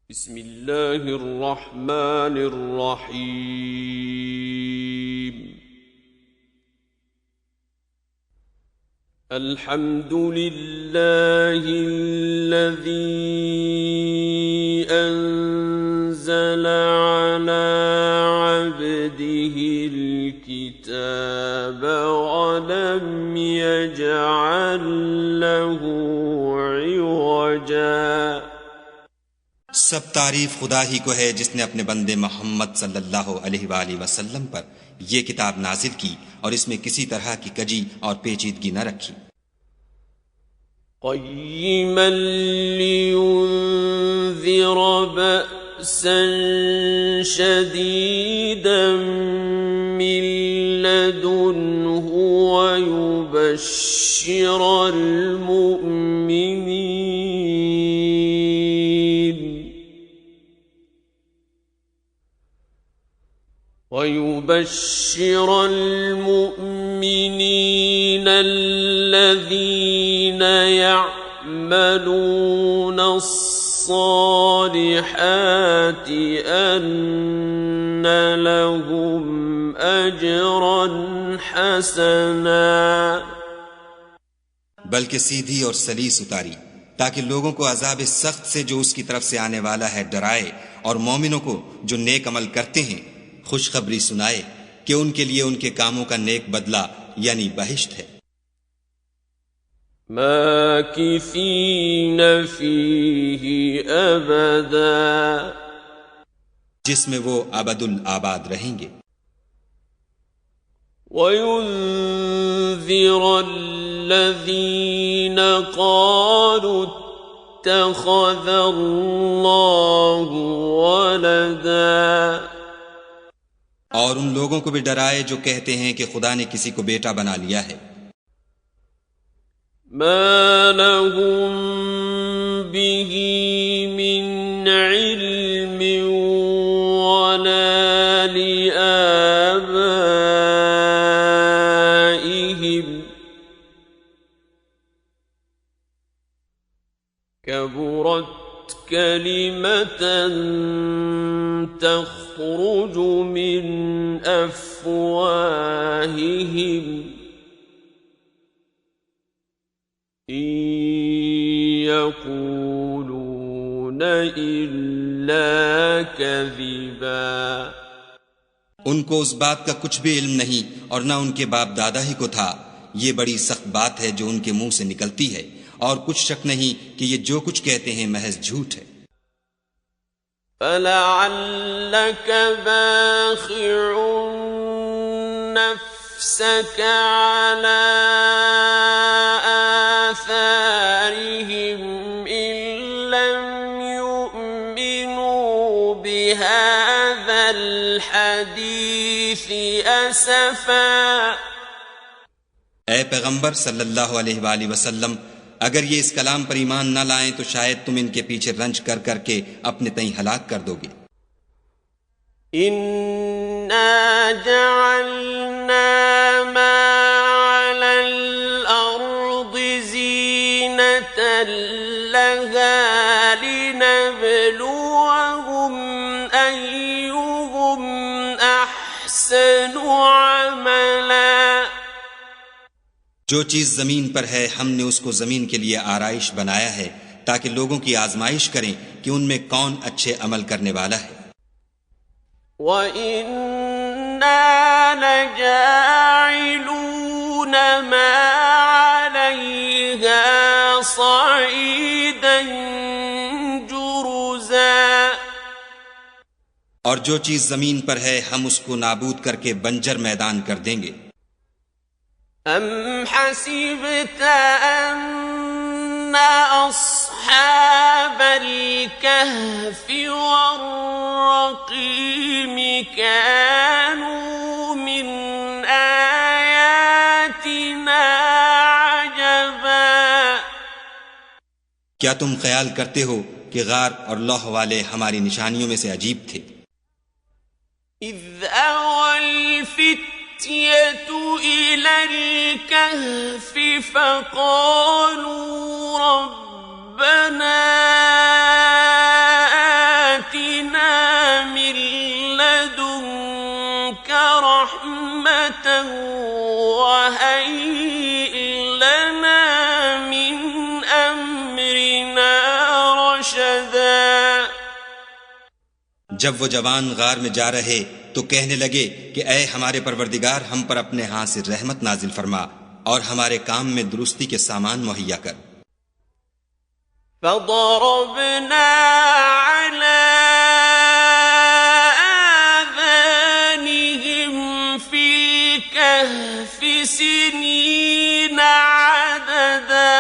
बिस्मिल्लाहिर्रहमानिर्रहीम। अल्हम्दुलिल्लाहिल्लज़ी अंज़ला अला अब्दिहिल किताब वलम यजअल लहू इवजा। सब तारीफ खुदा ही को है जिसने अपने बंदे मोहम्मद सल्लल्लाहु अलैहि वसल्लम पर यह किताब नाजिल की और इसमें किसी तरह की कजी और पेचीदगी न रखी। क़य्यिमन लियुन्ज़िर बअसन शदीदन मिन लदुन्हु वयुबश्शिरल मुमिनीन الذين يعملون الصالحات أن لهم أجرا حسنا। बल्कि सीधी और सलीस उतारी ताकि लोगों को अज़ाब सख्त से जो उसकी तरफ से आने वाला है डराए, और मोमिनों को जो नेक अमल करते हैं खुशखबरी सुनाए कि उनके लिए उनके कामों का नेक बदला यानी बहिश्त है। माकिसीन फीही अबदा, जिसमें वो अबदुल आबाद रहेंगे। वयुन्ज़िर अल्लज़ीन क़ालू इत्तख़ज़ल्लाहु वलदा, और उन लोगों को भी डराए जो कहते हैं कि खुदा ने किसी को बेटा बना लिया है। मा लहुम बिही मिन इल्मिन वला लिआबाइहिम कबुरत कलिमतन तख़रुजु मिन अफ़वाहिहिम इन यक़ूलून इल्ला कज़िबा। उनको उस बात का कुछ भी इल्म नहीं और न उनके बाप दादा ही को था। ये बड़ी सख्त बात है जो उनके मुंह से निकलती है, और कुछ शक नहीं कि ये जो कुछ कहते हैं महज झूठ है। फलअल्लक बाखिउन नफ्सक अला आसारिहिम इन लम युमिनू बिहाज़ल हदीस असफा। ऐ पैगंबर सल्लल्लाहु अलैहि वसल्लम, अगर ये इस कलाम पर ईमान न लाएं तो शायद तुम इनके पीछे रंज कर करके अपने तई हलाक कर दोगे। इन्ना जअलना मा अलल अर्दि ज़ीनतन लहा लिनब्लुवहुम अय्युहुम अहसनु अमला। जो चीज जमीन पर है हमने उसको जमीन के लिए आराइश बनाया है ताकि लोगों की आजमाइश करें कि उनमें कौन अच्छे अमल करने वाला है। वइन्ना लजाइलून मा अलैहा सईदन जुरुज़ा। और जो चीज जमीन पर है हम उसको नाबूद करके बंजर मैदान कर देंगे। अम हसिबत अन्न अस्हाबल कहफि वर्रक़ीम कानू मिन आयातिना अजबा। क्या तुम ख्याल करते हो कि गार और लौह वाले हमारी निशानियों में से अजीब थे? इज़ अवल फित्यतु इलल कहफि फक़ालू रब्बना وهيئ لنا من أمرنا رشدا. जब वो जवान गार में जा रहे तो कहने लगे कि ऐ हमारे परवरदिगार, हम पर अपने हाथ से रहमत नाजिल फरमा और हमारे काम में दुरुस्ती के सामान मुहैया कर. فضربنا على آذانهم في الكهف سنين عددا.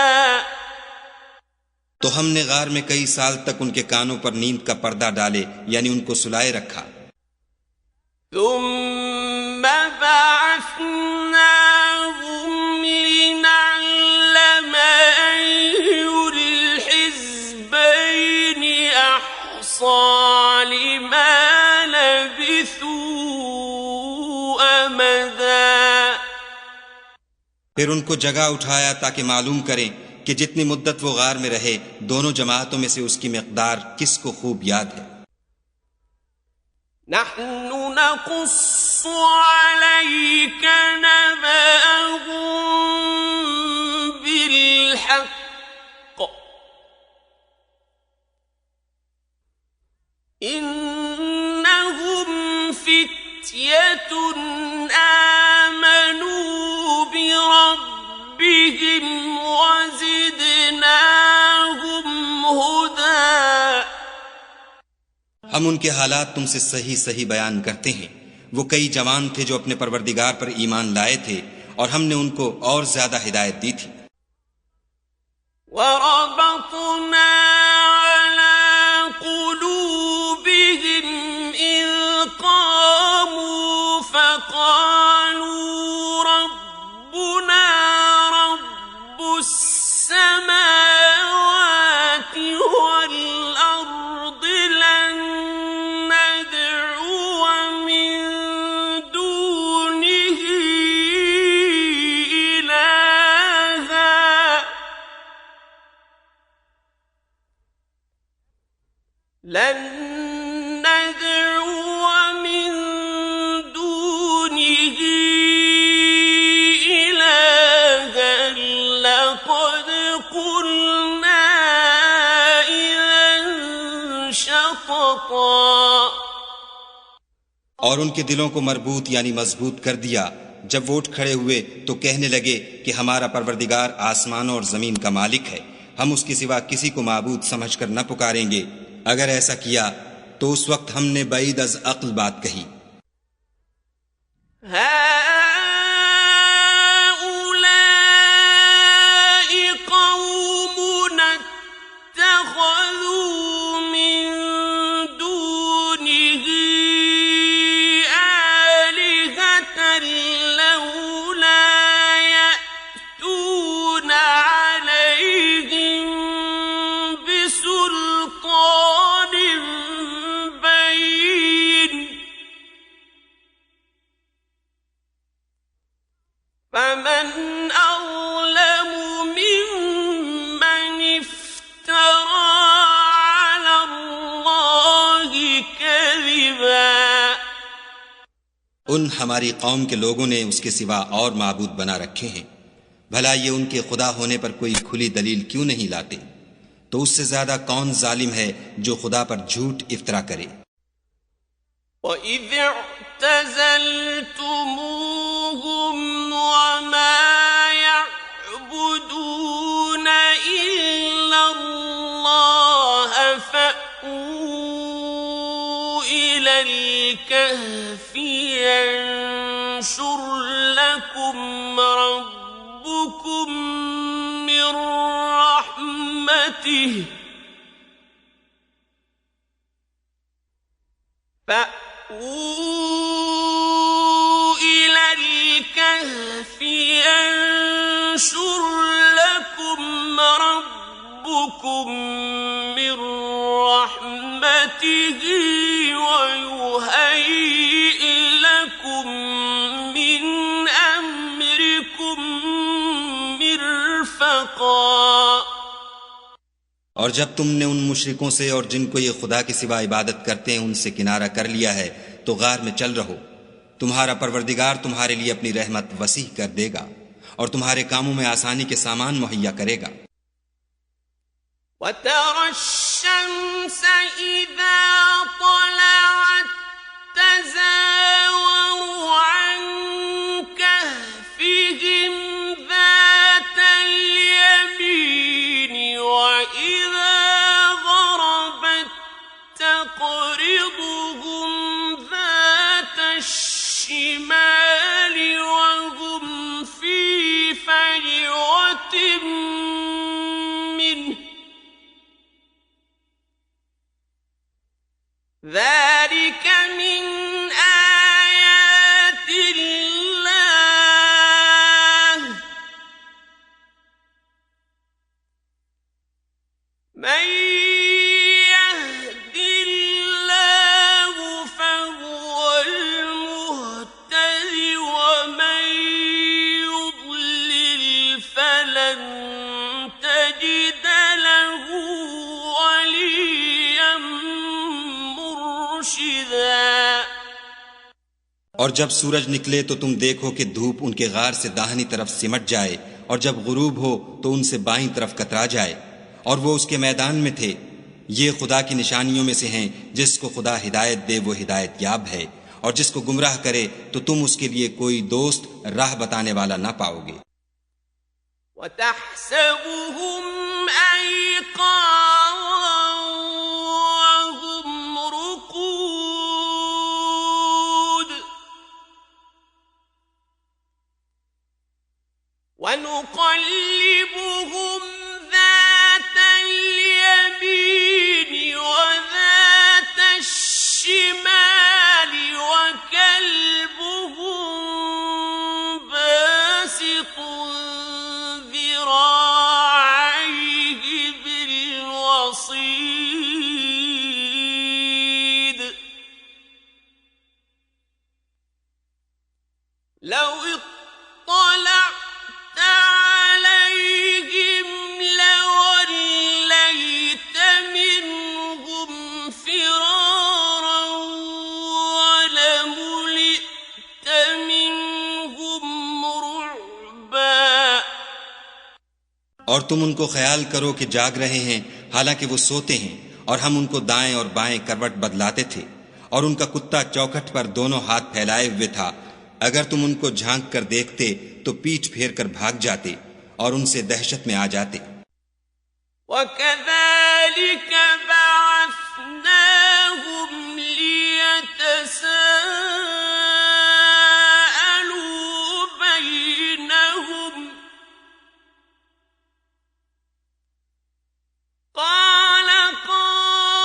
तो हमने गार में कई साल तक उनके कानों पर नींद का पर्दा डाले, यानी उनको सुलाए रखा. ثم بعثناهم لنعلم أي الحزبين أحصى لما لبثوا أمدا. फिर उनको जगह उठाया ताकि मालूम करें कि जितनी मुद्दत वो गार में रहे, दोनों जमातों में से उसकी मिक़दार किसको खूब याद है. نحن نقص عليك نبأهم بالحق إنهم فتية آمنوا بربهم وزدناهم هدى. हम उनके हालात तुमसे सही सही बयान करते हैं. वो कई जवान थे जो अपने परवरदिगार पर ईमान लाए थे और हमने उनको और ज्यादा हिदायत दी थी. وَرَبَطْنَا عَلَى قُلُوبِهِمْ إِذْ قَامُوا فَقَالُوا رَبُّنَا رَبُّ السَّمَاوَاتِ وَالْأَرْضِ لَن نَّدْعُوَ مِن دُونِهِ إِلَٰهًا لن ندعو من دونه إلها لقد قلنا إذا شططا. और उनके दिलों को मरबूत यानी मजबूत कर दिया. जब वो उठ खड़े हुए तो कहने लगे कि हमारा परवरदिगार आसमानों और जमीन का मालिक है, हम उसके सिवा किसी को माबूद समझकर न पुकारेंगे. अगर ऐसा किया तो उस वक्त हमने बईद अज अक्ल बात कही. هؤلاء قومنا اتخذوا من دونه آلهة لولا يأتون عليهم بسلطان بين فمن أظلم ممن افترى على الله كذبا. उन हमारी कौम के लोगों ने उसके सिवा और माबूद बना रखे हैं. भला ये उनके खुदा होने पर कोई खुली दलील क्यों नहीं लाते? तो उससे ज्यादा कौन जालिम है जो खुदा पर झूठ इफ्तरा करे. وَإِذِ اعْتَزَلْتُمُوهُمْ وَمَا يَعْبُدُونَ إِلَّا اللَّهَ فَأْوُوا إِلَى الْكَهْفِ يَنشُرْ لَكُمْ رَبُّكُمْ مِنْ رَحْمَتِهِ فَأْوُوا إِلَى الْكَهْفِ يَنشُرْ لَكُمْ رَبُّكُمْ مِنْ رَحْمَتِهِ وَيُهَيِّئْ لَكُمْ مِنْ أَمْرِكُمْ مِرْفَقًا. और जब तुमने उन मुशरिकों से और जिनको ये खुदा के सिवा इबादत करते हैं उनसे किनारा कर लिया है तो गार में चल रहो. तुम्हारा परवरदिगार तुम्हारे लिए अपनी रहमत वसीह कर देगा और तुम्हारे कामों में आसानी के सामान मुहैया करेगा। وَتَرَى الشَّمْسَ إِذَا طَلَعَتْ تَزَاوَرُ عَنْ كَهْفِهِمْ ذَاتَ الْيَمِينِ وَإِذَا غَرَبَتْ تَقْرِضُهُمْ ذَاتَ الشِّمَالِ وَهُمْ فِي فَجْوَةٍ مِّنْهُ ذَلِكَ مِنْ آيَاتِ اللَّهِ مَنْ يَهْدِ اللَّهُ فَهُوَ الْمُهْتَدِ وَمَنْ يُضْلِلْ فَلَنْ تَجِدَ لَهُ وَلِيًّا مرشدا। और जब सूरज निकले तो तुम देखो कि धूप उनके गार से दाहिनी तरफ सिमट जाए और जब गुरूब हो तो उनसे बाईं तरफ कतरा जाए और वो उसके मैदान में थे। ये खुदा की निशानियों में से हैं। जिसको खुदा हिदायत दे वो हिदायत याब है और जिसको गुमराह करे तो तुम उसके लिए कोई दोस्त राह बताने वाला ना पाओगे। وَتَحْسَبُهُمْ أَيْقَاظًا وَهُمْ رُقُودٌ وَنُقَلِّبُهُمْ ذَاتَ الْيَمِينِ وَذَاتَ الشِّمَالِ وَكَلْبُهُمْ بَاسِطٌ ذِرَاعَيْهِ بِالْوَصِيدِ لَوْ اطَّلَعْتَ عَلَيْهِمْ لَوَلَّيْتَ مِنْهُمْ فِرَارًا وَلَمُلِئْتَ مِنْهُمْ رُعْبًا। और तुम उनको ख्याल करो कि जाग रहे हैं हालांकि वो सोते हैं, और हम उनको दाएं और बाएं करवट बदलाते थे और उनका कुत्ता चौखट पर दोनों हाथ फैलाए हुए था। अगर तुम उनको झांक कर देखते तो पीठ फेर कर भाग जाते और उनसे दहशत में आ जाते। وَكَذَلِكَ بَعَثْنَاهُمْ لِيَتَسَاءَلُوا بَيْنَهُمْ قَالَ قَائِلٌ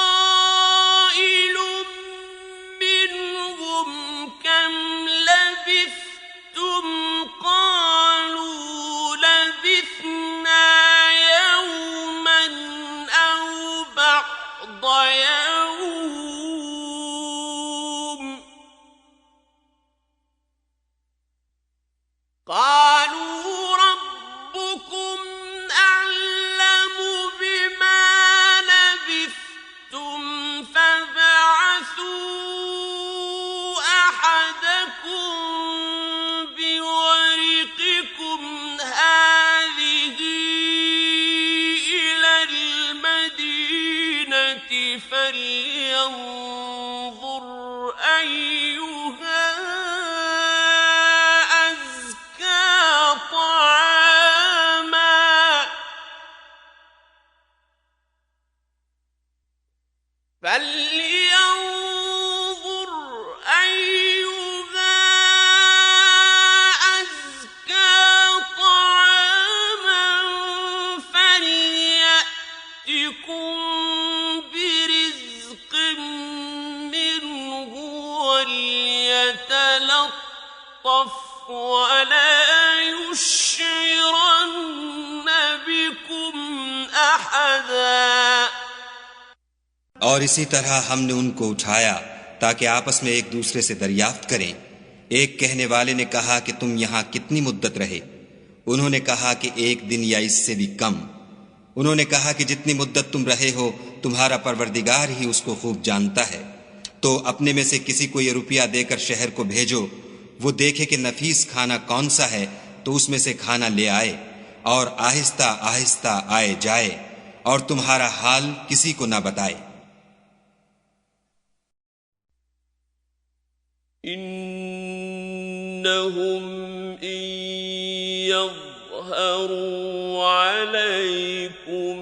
مِّنْهُمْ كَمْ لَبِثْتُمْ قَالُوا لَبِثْنَا يَوْمًا أَوْ بَعْضَ يَوْمٍ قَالُوا رَبُّكُمْ أَعْلَمُ بِمَا لَبِثْتُمْ فَابْعَثُوا أَحَدَكُمْ بِوَرِقِكُمْ هَٰذِهِ إِلَى الْمَدِينَةِ فَلْيَنظُرْ أَيُّهَا أَزْكَىٰ طَعَامًا فَلْيَنظُرْ أَيُّهَا أَزْكَىٰ طَعَامًا فَلْيَأْتِكُم بِرِزْقٍ مِّنْهُ وَلْيَتَلَطَّفْ وَلَا يُشْعِرَنَّ بِكُمْ أَحَدًا। और इसी तरह हमने उनको उठाया ताकि आपस में एक दूसरे से दरियाफ्त करें। एक कहने वाले ने कहा कि तुम यहाँ कितनी मुद्दत रहे? उन्होंने कहा कि एक दिन या इससे भी कम। उन्होंने कहा कि जितनी मुद्दत तुम रहे हो तुम्हारा परवरदिगार ही उसको खूब जानता है। तो अपने में से किसी को ये रुपया देकर शहर को भेजो, वो देखे कि नफीस खाना कौन सा है तो उसमें से खाना ले आए, और आहिस्ता आहिस्ता आए जाए, और तुम्हारा हाल किसी को ना बताए। इन्नहुम इन यज़हरू अलैकुम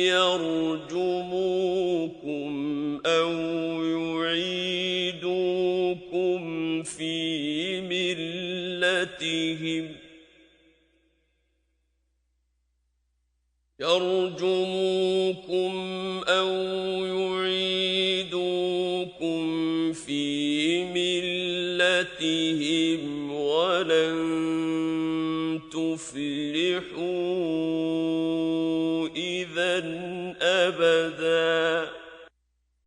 यरजुमुकुम औ युईदुकुम फी मिल्लतिहिम يرجموكم أو يعيدوكم في ملتهم ولن تفلحوا إذا أبدا।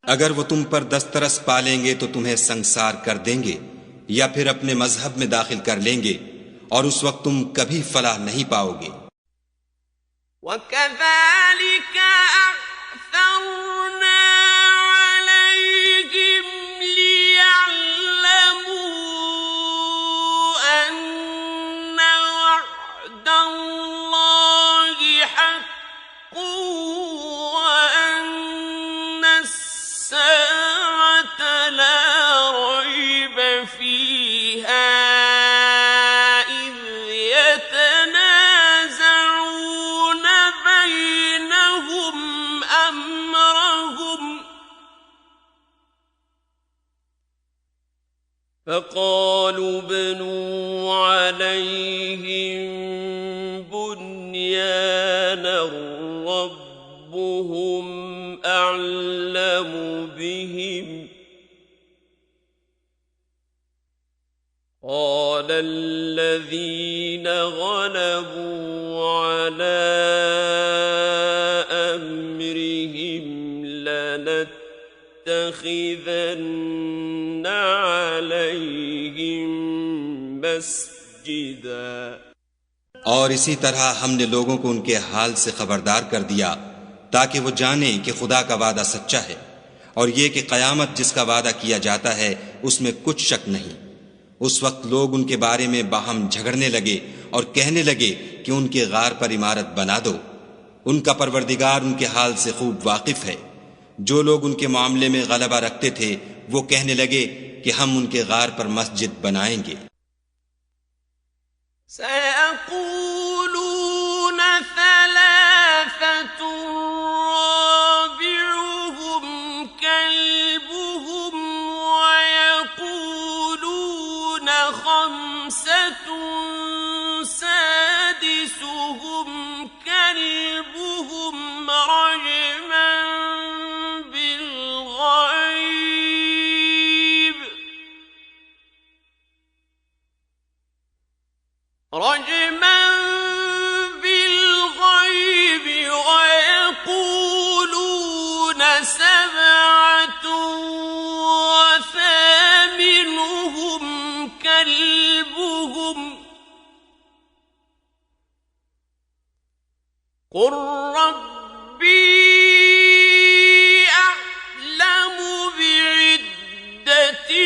अगर वो तुम पर दस्तरस पालेंगे तो तुम्हें संसार कर देंगे या फिर अपने मजहब में दाखिल कर लेंगे, और उस वक्त तुम कभी फलाह नहीं पाओगे। وَكَذَلِكَ أَعْثَرْنَا عَلَيْهِمْ لِيَعْلَمُوا أَنَّ وَعْدَ اللَّهِ حَقٌّ وَأَنَّ السَّاعَةَ لَا رَيْبَ فِيهَا فقالوا ابنوا عليهم بنيانا ربهم أعلم بهم قال الذين غلبوا على أمرهم لنتخذن عليهم مسجدا। और इसी तरह हमने लोगों को उनके हाल से खबरदार कर दिया ताकि वो जाने कि खुदा का वादा सच्चा है, और ये कि क़यामत जिसका वादा किया जाता है उसमें कुछ शक नहीं। उस वक्त लोग उनके बारे में बाहम झगड़ने लगे और कहने लगे कि उनके गार पर इमारत बना दो। उनका परवरदिगार उनके हाल से खूब वाकिफ है। जो लोग उनके मामले में गलबा रखते थे वो कहने लगे कि हम उनके गार पर मस्जिद बनाएंगे। सयक़ूलून सलासतुन राबिउहुम कल्बुहुम वयक़ूलून खम्सतुन सादिसुहुम कल्बुहुम रजमन بالغيب ويقولون سبعة وثامنهم كلبهم قل ربي أعلم بعدتهم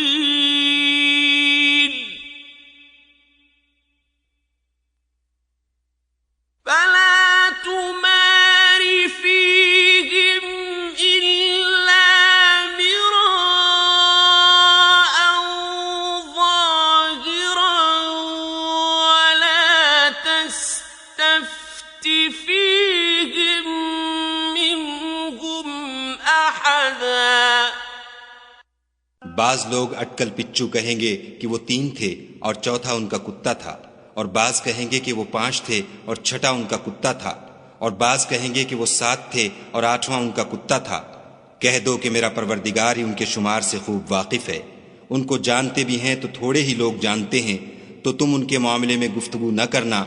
قليل فلا تمار فيهم إلا مراء ظاهرا ولا تستفت فيهم منهم أحدا। बाज लोग अटकल पिच्चू कहेंगे कि वो 3 थे और चौथा उनका कुत्ता था, और बाज कहेंगे कि वो 5 थे और छठा उनका कुत्ता था, और बाज कहेंगे कि वो 7 थे और 8वां उनका कुत्ता था। कह दो कि मेरा परवरदिगार ही उनके शुमार से खूब वाकिफ है। उनको जानते भी हैं तो थोड़े ही लोग जानते हैं, तो तुम उनके मामले में गुफ्तगू न करना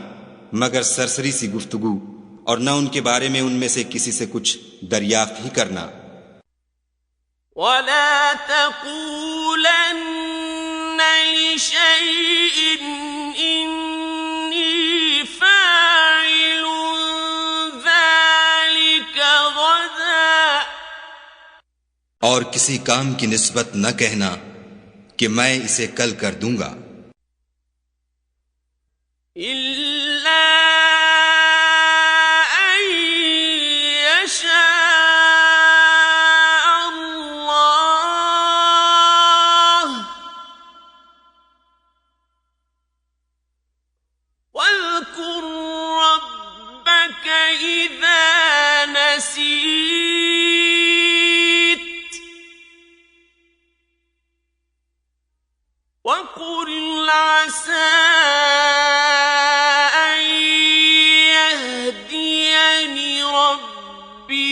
मगर सरसरी सी गुफ्तगू, और न उनके बारे में उनमें से किसी से कुछ दरियाफ्त ही करना। ولا تقولن لشيء إني فاعل और किसी काम की निस्बत न कहना कि मैं इसे कल कर दूंगा, इल्ला अन यशा अल्लाह वज़्कुर रब्बक इज़ा नसीत वक़ुल असा अन यहदियनि रब्बी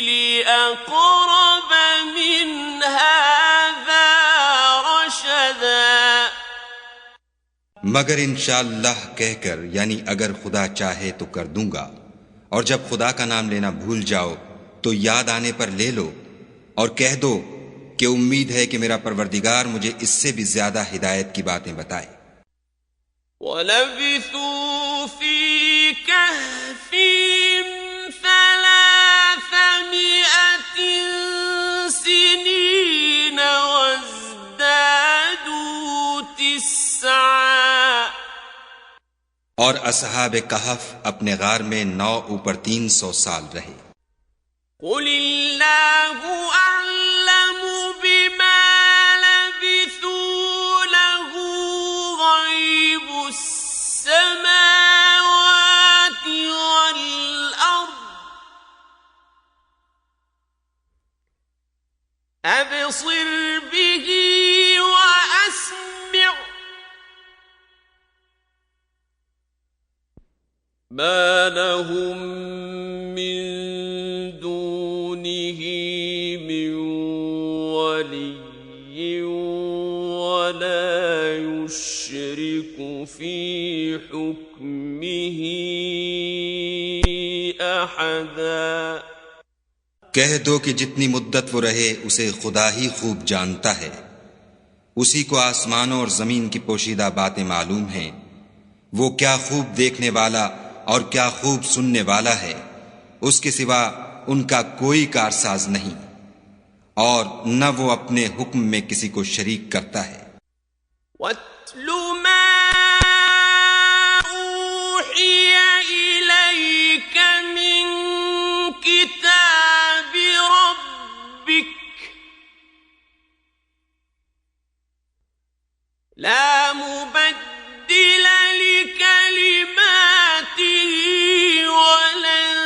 लिअक़रब मिन हाज़ा रशदा। मगर इंशाअल्लाह कहकर, यानी अगर खुदा चाहे तो कर दूंगा, और जब खुदा का नाम लेना भूल जाओ तो याद आने पर ले लो और कह दो कि उम्मीद है कि मेरा परवरदिगार मुझे इससे भी ज्यादा हिदायत की बातें बताए। वलबिथू फी कहफिहिम सलासमिअतिन सिनीन वज़्दादू तिस्आ। और असहाब कहफ अपने गार में 9 ऊपर 300 साल रहे। कुलिल्लाहु अअलमु बिमा लबिथू लहु गैबुस समावाति वल अर्द अबसिर बिही व अस्मिअ मा लहुम मिन दूनिही मिन वलिय्यिन वला युश्रिकु फी हुक्मिही अहदा। कह दो कि जितनी मुद्दत वो रहे उसे खुदा ही खूब जानता है। उसी को आसमानों और जमीन की पोशीदा बातें मालूम हैं। वो क्या खूब देखने वाला और क्या खूब सुनने वाला है। उसके सिवा उनका कोई कारसाज नहीं, और न वो अपने हुक्म में किसी को शरीक करता है। वत्लु मा ऊहिय इलैक मिन किताबि रब्बिक ला मुबद्दिल लिकलिमातिही वलन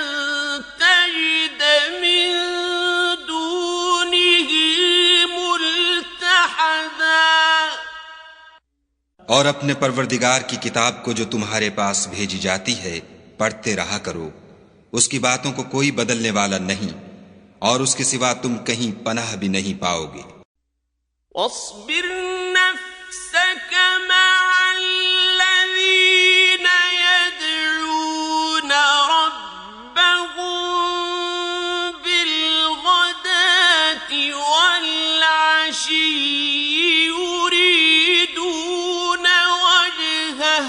तजिद मिन दूनिही मुल्तहदा। और अपने परवरदिगार की किताब को जो तुम्हारे पास भेजी जाती है पढ़ते रहा करो। उसकी बातों को कोई बदलने वाला नहीं, और उसके सिवा तुम कहीं पनाह भी नहीं पाओगे। वस्बिर नफ्सक मअल्लज़ीन यदऊन रब्बहुम बिलगदाति वल्अशिय्यि युरीदून वजहह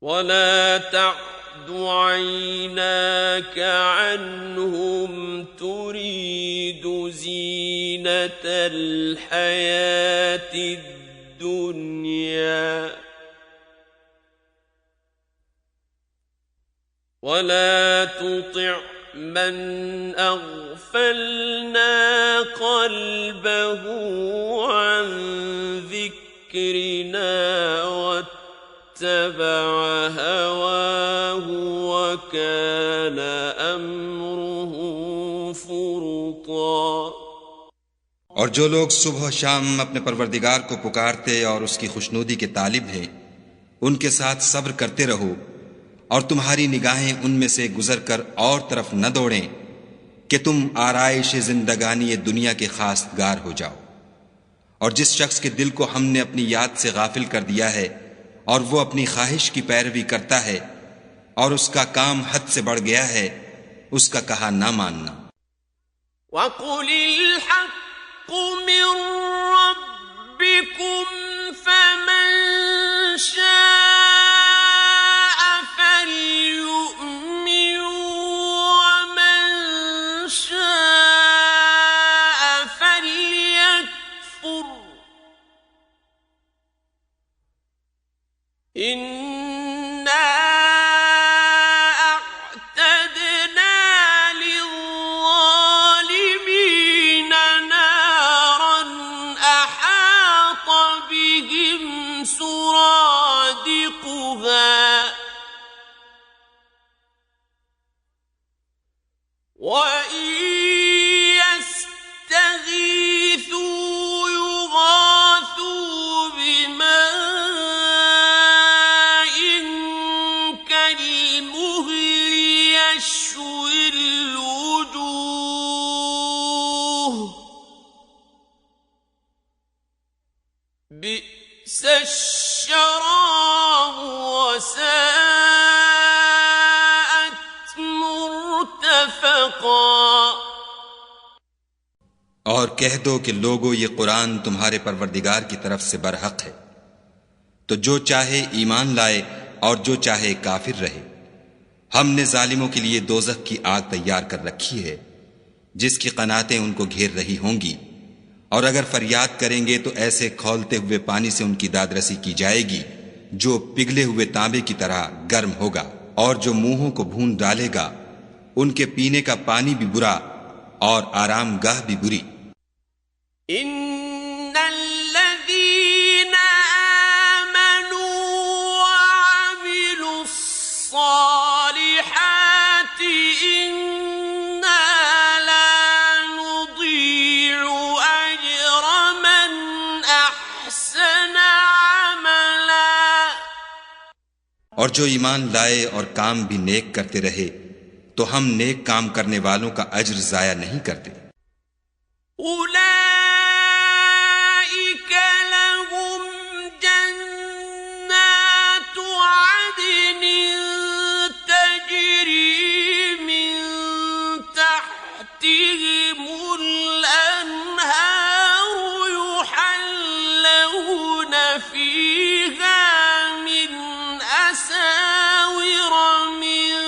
वला तअद عيناك عنهم تريد زينة الحياة الدنيا ولا تطع من أغفلنا قلبه عن ذكرنا واتبع هواه وكان أمره فرطا। और जो लोग सुबह शाम अपने परवरदिगार को पुकारते और उसकी खुशनुदी के तालिब हैं, उनके साथ सब्र करते रहो, और तुम्हारी निगाहें उनमें से गुजर कर और तरफ न दौड़ें कि तुम आराइश जिंदगानी दुनिया के खासगार हो जाओ। और जिस शख्स के दिल को हमने अपनी याद से गाफिल कर दिया है और वो अपनी ख्वाहिश की पैरवी करता है और उसका काम हद से बढ़ गया है, उसका कहा ना मानना। वक़ुलिल हक़्क़ु मिन रब्बिकुम फमन शाअ फल्यु'मिन वमन إنا أعتدنا للظالمين نارا أحاط بهم سرادقها وإن يستغيثوا يغاثوا بماء كالمهل يشوي الوجوه بئس الشراب وساءت مرتفقا। और कह दो कि लोगो ये कुरान तुम्हारे परवरदिगार की तरफ से बरहक है, तो जो चाहे ईमान लाए और जो चाहे काफिर रहे। हमने जालिमों के लिए दोजख की आग तैयार कर रखी है जिसकी कनातें उनको घेर रही होंगी, और अगर फरियाद करेंगे तो ऐसे खौलते हुए पानी से उनकी दादरसी की जाएगी जो पिघले हुए तांबे की तरह गर्म होगा, और जो मुंहों को भून डालेगा उनके पीने का पानी भी बुरा और आरामगाह भी बुरी। इन्नल्लज़ीना आमनू वअमिलुस्सालिहाति इन्ना ला नुदीअु अज्र मन अहसना अमला। और जो ईमान लाए और काम भी नेक करते रहे तो हम नेक काम करने वालों का अज्र जाया नहीं करते। उलाइक लहुम जन्नातु अदनिन तजरी मिन तहतिहिमुल अन्हारु युहल्लौन फीहा मिन असाविर मिन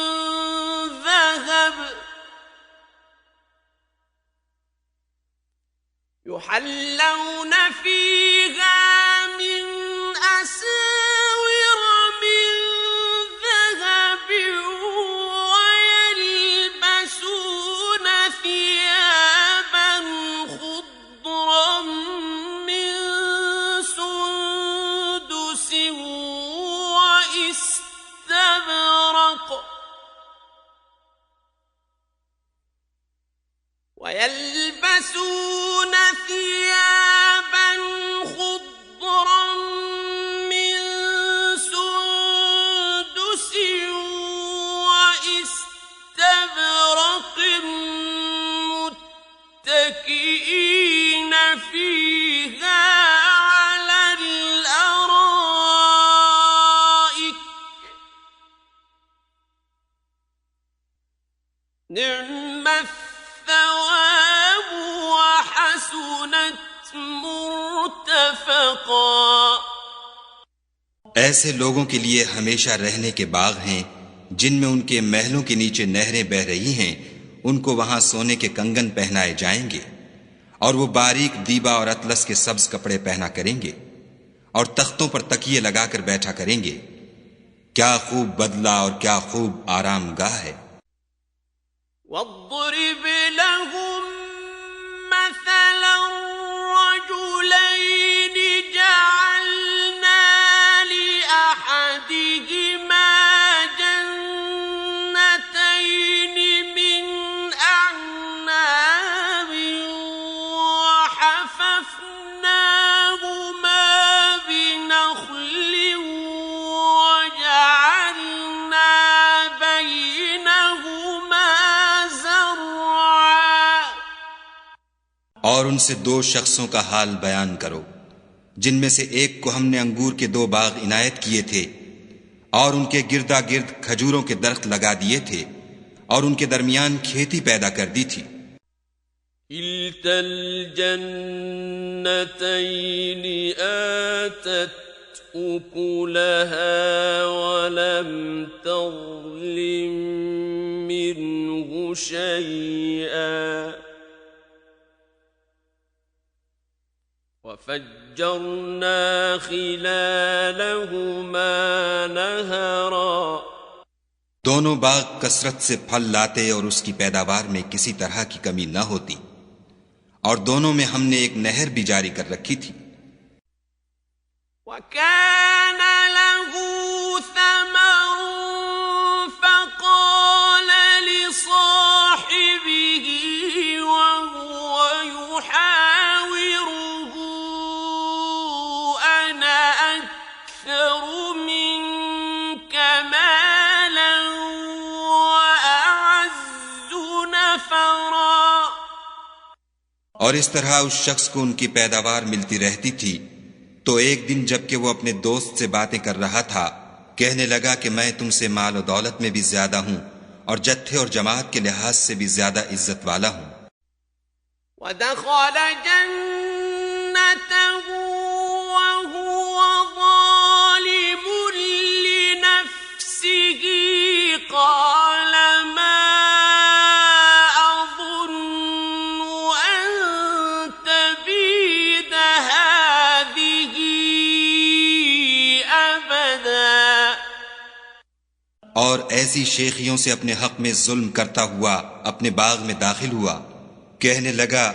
يحلون فيها من أساور من ذهب ويلبسون ثيابا خضرا من سندس واستبرق ويلبسون ثيابا خضرا من سندس واستبرق متكئين فيها على الأرائك نعم الثواب وحسنت مرتفقا। ऐसे लोगों के लिए हमेशा रहने के बाग हैं जिनमें उनके महलों के नीचे नहरें बह रही हैं। उनको वहां सोने के कंगन पहनाए जाएंगे और वो बारीक दीबा और अतलस के सब्ज कपड़े पहना करेंगे और तख्तों पर तकिए लगाकर बैठा करेंगे। क्या खूब बदला और क्या खूब आरामगाह है। واضرب لهم مثلا رجلين جعلنا لأحدهما جنتين من أعناب وحففناهما بنخل وجعلنا بينهما और उनसे दो शख्सों का हाल बयान करो जिनमें से एक को हमने अंगूर के दो बाग इनायत किए थे और उनके गिरदा गिर्द खजूरों के दरख्त लगा दिए थे और उनके दरमियान खेती पैदा कर दी थी। किल्तल जन्नतैन आतत उकुलहा वलम तज़लिम मिन्हु शैआ وفجرنا خلالهما نهرا दोनों बाग कसरत से फल लाते और उसकी पैदावार में किसी तरह की कमी न होती, और दोनों में हमने एक नहर भी जारी कर रखी थी। وكان له ثمر فقال لصاحبه وهو يحاوره أنا أكثر منك مالا وأعز نفرا। और इस तरह उस शख्स को उनकी पैदावार मिलती रहती थी। तो एक दिन जबकि वो अपने दोस्त से बातें कर रहा था, कहने लगा कि मैं तुमसे माल और दौलत में भी ज्यादा हूं और जत्थे और जमात के लिहाज से भी ज्यादा इज्जत वाला हूं। ودخل جنته وهو ظالم لنفسه قال ما أظن أن تبيد هذه أبدا। और ऐसी शेखियों से अपने हक में जुल्म करता हुआ अपने बाग में दाखिल हुआ, कहने लगा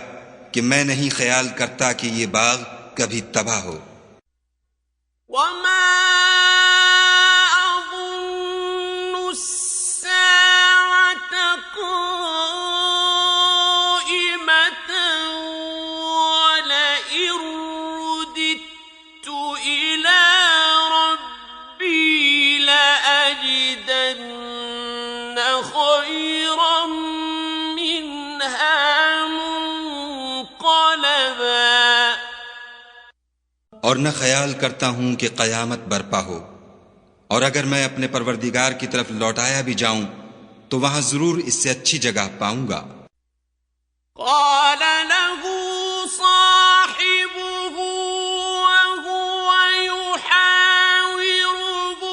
कि मैं नहीं ख्याल करता कि ये बाग कभी तबाह हो। وما أظن الساعة قائمة ولئن رددت إلى ربي لأجدن خيرا منها منقلبا। और न ख्याल करता हूं कि कयामत बरपा हो, और अगर मैं अपने परवरदिगार की तरफ लौटाया भी जाऊं तो वहां जरूर इससे अच्छी जगह पाऊंगा। قال له صاحبه وهو يحاوره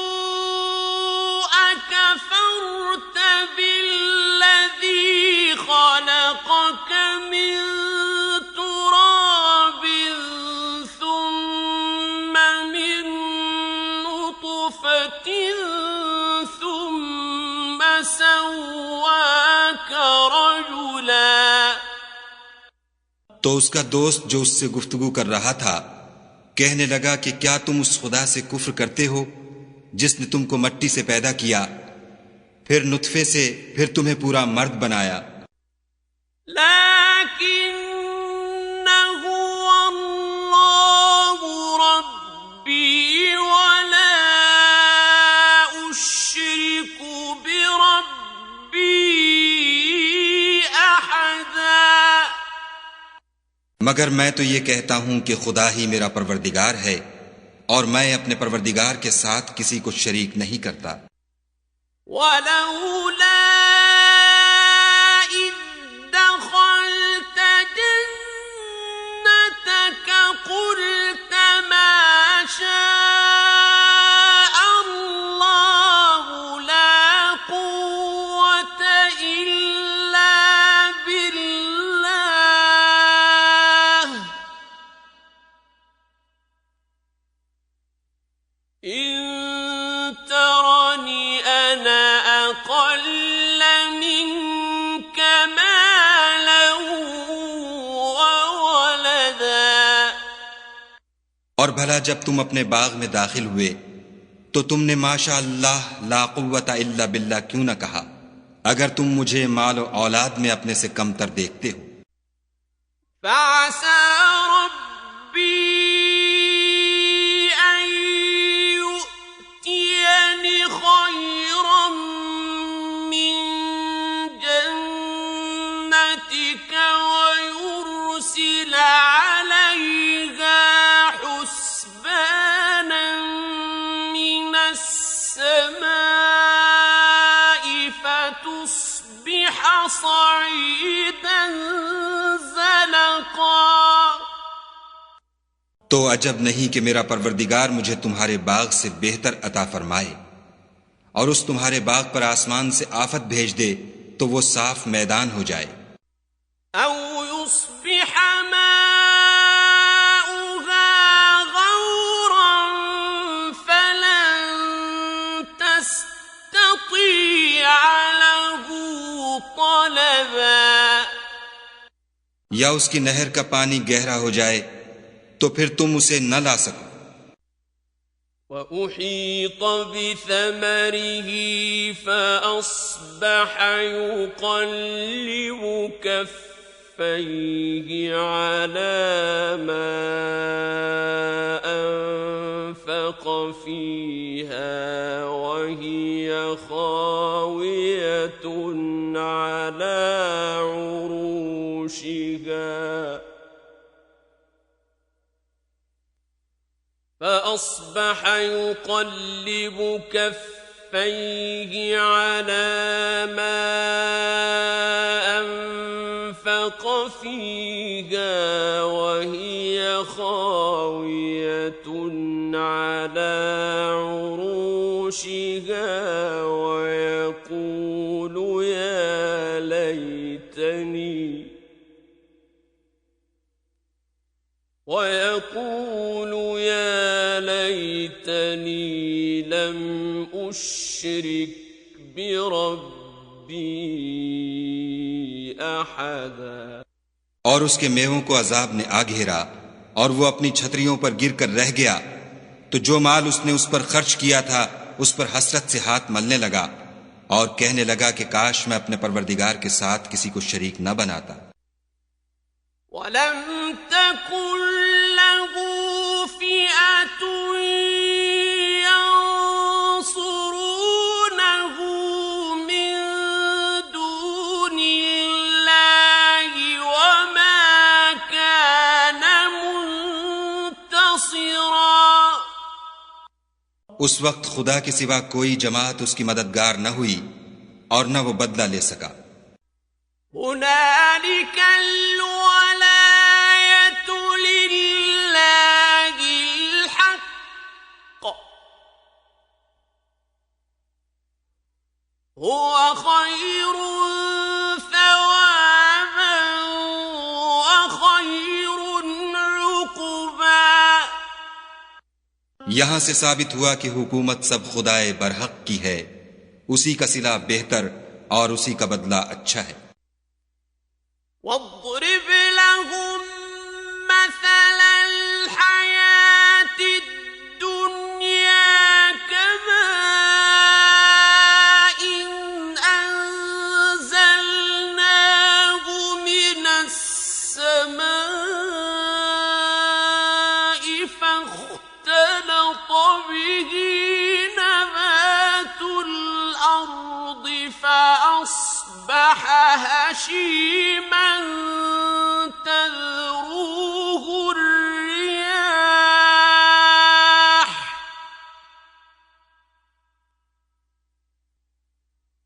أكفرت بالذي خلقك من تراب ثم من نطفة ثم سواك رجلا। तो उसका दोस्त जो उससे गुफ्तगू कर रहा था कहने लगा कि क्या तुम उस खुदा से कुफ्र करते हो जिसने तुमको मट्टी से पैदा किया, फिर नुत्फे से, फिर तुम्हें पूरा मर्द बनाया। لكنه الله ربي ولا أشرك بربي أحدا। मगर मैं तो ये कहता हूं कि खुदा ही मेरा परवरदिगार है और मैं अपने परवरदिगार के साथ किसी को शरीक नहीं करता। ولولا إذ دخلت جنتك قلت ما شاء الله لا قوة إلا بالله إن ترني أنا أقل منك مالا وولدا। और भला जब तुम अपने बाग में दाखिल हुए तो तुमने माशा अल्लाह ला कुव्वता इल्ला बिल्लाह क्यों न कहा, अगर तुम मुझे माल और औलाद में अपने से कमतर देखते हो। فعسى ربي أن يؤتيني خيرا من جنتك ويرسل عليها حسبانا من السماء فتصبح صعيدا زلقا। तो अजब नहीं कि मेरा परवरदिगार मुझे तुम्हारे बाग से बेहतर अता फरमाए और उस तुम्हारे बाग पर आसमान से आफत भेज दे तो वो साफ मैदान हो जाए। أو يصبح ماؤه या उसकी नहर का पानी गहरा हो जाए तो फिर तुम उसे न ला सको। وأحيط بثمره فأصبح يقلب كفيه على ما أنفق فيها وهي خاوية على عروشها فأصبح يقلب كفيه على ما أنفق فيها وهي خاوية على عروشها ويقول يا ليتني لم أشرك بربي أحدا। और उसके मेवों को अजाब ने आ घेरा और वो अपनी छतरियों पर गिरकर रह गया, तो जो माल उसने उस पर खर्च किया था उस पर हसरत से हाथ मलने लगा और कहने लगा कि काश मैं अपने परवरदिगार के साथ किसी को शरीक न बनाता। वलम तकुन लहू फिअतुन यंसुरूनहु मिन दूनिल्लाहि वमा कान मुंतसिरा। उस वक्त खुदा के सिवा कोई जमात उसकी मददगार न हुई और न वो बदला ले सका। हुनालिकल वलायतु लिल्लाहिल हक़्क़ हुवा खैरुन सवाबन व खैरुन उक़बा। यहां से साबित हुआ कि हुकूमत सब खुदाए बरहक की है, उसी का सिला बेहतर और उसी का बदला अच्छा है। वद्रिब लहुम मसलल हयातिद दुनिया कमाइन अंज़लनाहु मिनस समाई फख्तलत बिही नबातुल अर्दि فأصبح هشيما تذروه الرياح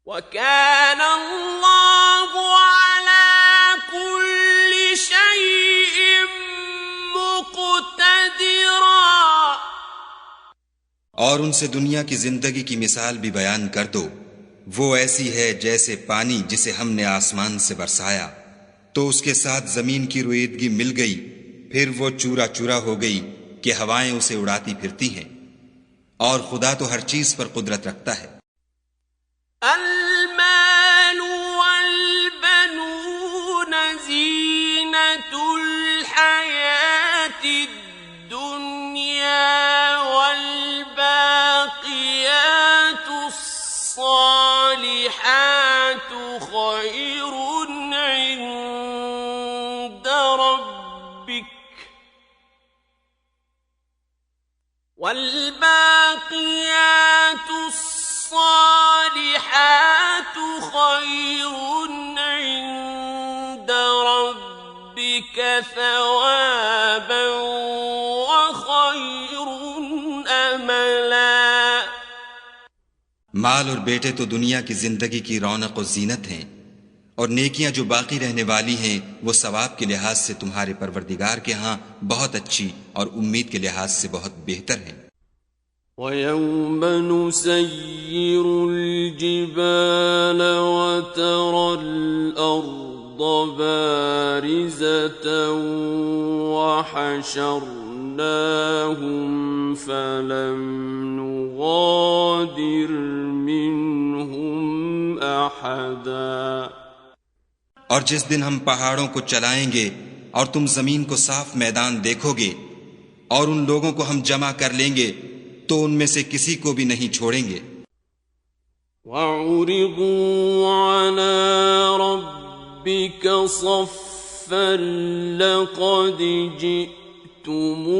وكان الله على كل شيء مقتدرا। और उनसे दुनिया की जिंदगी की मिसाल भी बयान कर दो। वो ऐसी है जैसे पानी जिसे हमने आसमान से बरसाया तो उसके साथ जमीन की रुईदगी मिल गई, फिर वो चूरा चूरा हो गई कि हवाएं उसे उड़ाती फिरती हैं। और खुदा तो हर चीज पर कुदरत रखता है। المال والبنون زينة الحياة الدنيا والباقيات الصالحات خير عند ربك والباقيات الصالحات خير عند ربك ثوابا وخير أملا। माल और बेटे तो दुनिया की जिंदगी की रौनक और जीनत हैं, और नेकियां जो बाकी रहने वाली हैं वो सवाब के लिहाज से तुम्हारे परवरदिगार के यहाँ बहुत अच्छी और उम्मीद के लिहाज से बहुत बेहतर हैं। وَيَوْمَ نُسَيِّرُ الْجِبَالَ وَتَرَى الْأَرْضَ بَارِزَةً وَحَشَرْنَاهُمْ فَلَمْ نُغَادِرْ مِنْهُمْ أَحَدًا। और जिस दिन हम पहाड़ों को चलाएंगे और तुम जमीन को साफ मैदान देखोगे और उन लोगों को हम जमा कर लेंगे तो उनमें से किसी को भी नहीं छोड़ेंगे। وَعُرِضُوا عَلَى رَبِّكَ صَفًّا لَقَدْ جِئْتُمُونَا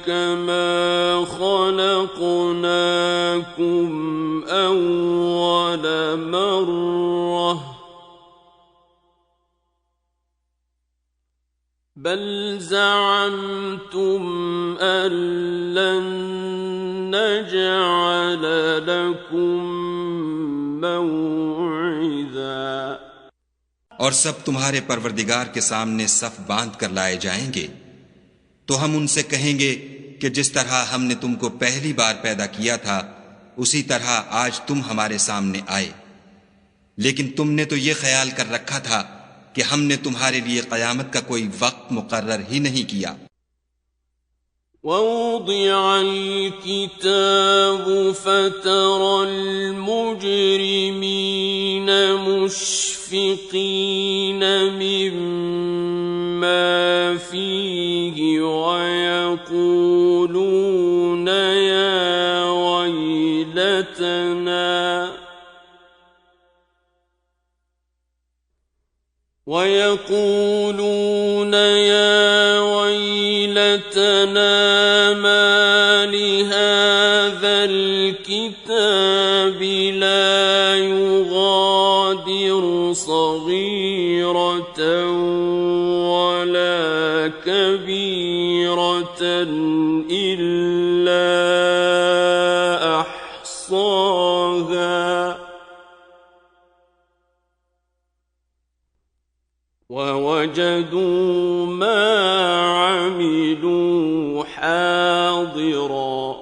كَمَا خَلَقْنَاكُمْ أَوَّلَ مَرَّةٍ بل زعمتم أن لن نجعل لكم موعدا और सब तुम्हारे परवरदिगार के सामने सफ बांध कर लाए जाएंगे तो हम उनसे कहेंगे कि जिस तरह हमने तुमको पहली बार पैदा किया था उसी तरह आज तुम हमारे सामने आए, लेकिन तुमने तो ये ख्याल कर रखा था कि हमने तुम्हारे लिए क़यामत का कोई वक्त मुकर्रर ही नहीं किया। وَوُضِعَ الْكِتَابُ فَتَرَى الْمُجْرِمِينَ مُشْفِقِينَ مِمَّا فِيهِ وَيَقُولُونَ يا ويلتنا ما لهذا الكتاب لا يغادر صغيرة ولا كبيرة إلا أحصاها ووجدوا ما عملوا حاضرا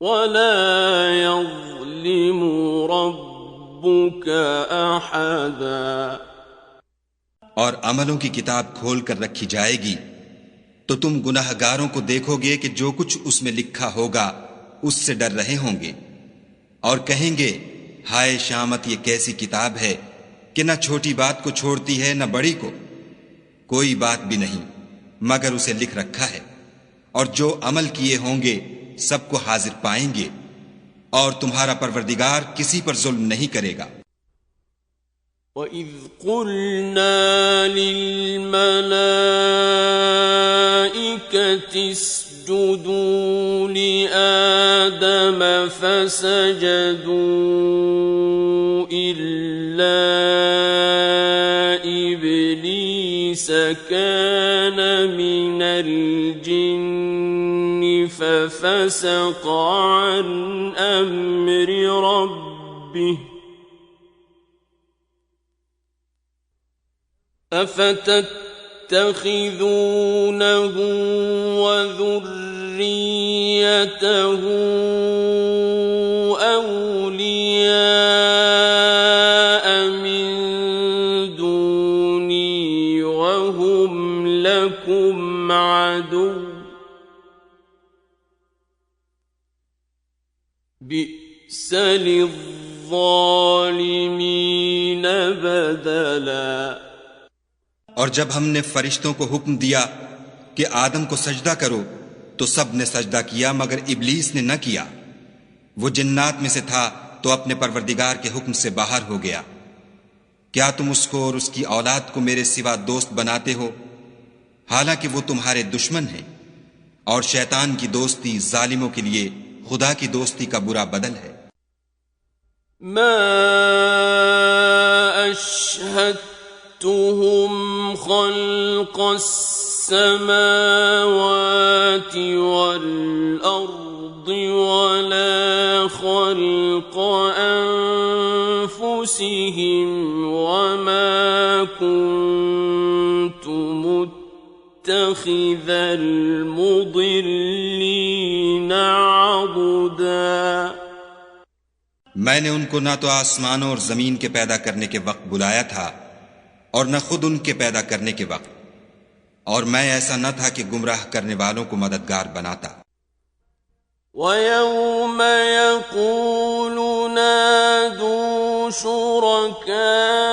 ولا يظلم ربك أحدا। और अमलों की किताब खोल कर रखी जाएगी तो तुम गुनाहगारों को देखोगे कि जो कुछ उसमें लिखा होगा उससे डर रहे होंगे और कहेंगे हाय शामत, ये कैसी किताब है कि न छोटी बात को छोड़ती है न बड़ी को, कोई बात भी नहीं मगर उसे लिख रखा है और जो अमल किए होंगे सबको हाजिर पाएंगे और तुम्हारा परवरदिगार किसी पर जुल्म नहीं करेगा। وَإِذْ قُلْنَا لِلْمَلَائِكَةِ اسْجُدُوا لِآدَمَ فَسَجَدُوا إِلَّا إِبْلِيسَ كَانَ مِنَ الْجِنِّ فَفَسَقَ عَنْ أَمْرِ رَبِّهِ أفتتخذونه وذريته أولياء من دوني وهم لكم عدو بئس للظالمين بدلا। और जब हमने फरिश्तों को हुक्म दिया कि आदम को सजदा करो तो सब ने सजदा किया मगर इब्लीस ने न किया। वो जिन्नात में से था तो अपने परवरदिगार के हुक्म से बाहर हो गया। क्या तुम उसको और उसकी औलाद को मेरे सिवा दोस्त बनाते हो, हालांकि वो तुम्हारे दुश्मन हैं और शैतान की दोस्ती जालिमों के लिए खुदा की दोस्ती का बुरा बदल है। मा अशहदतुहुम खल्क़ السماوات والأرض ولا خلق أنفسهم وما كنت متخذ المضلين عضدا। मैंने उनको ना तो आसमानों और जमीन के पैदा करने के वक्त बुलाया था और न खुद उनके पैदा करने के वक्त, और मैं ऐसा न था कि गुमराह करने वालों को मददगार बनाता। وَيَوْمَ يَقُولُ شركائي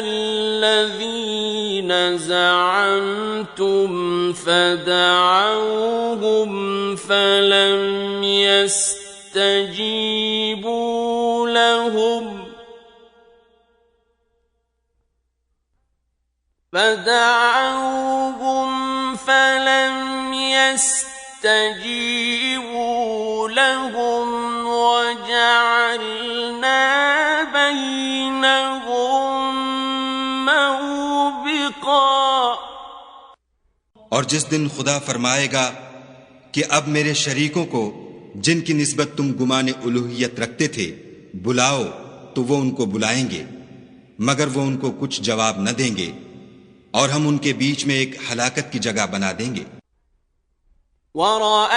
الذين زعمتم فدعوهم فلم يستجيبوا لهم وجعلنا بينهم موبقا। और जिस दिन खुदा फरमाएगा कि अब मेरे शरीकों को जिनकी निस्बत तुम गुमाने उलूहियत रखते थे बुलाओ, तो वो उनको बुलाएंगे मगर वो उनको कुछ जवाब न देंगे और हम उनके बीच में एक हलाकत की जगह बना देंगे। वरअ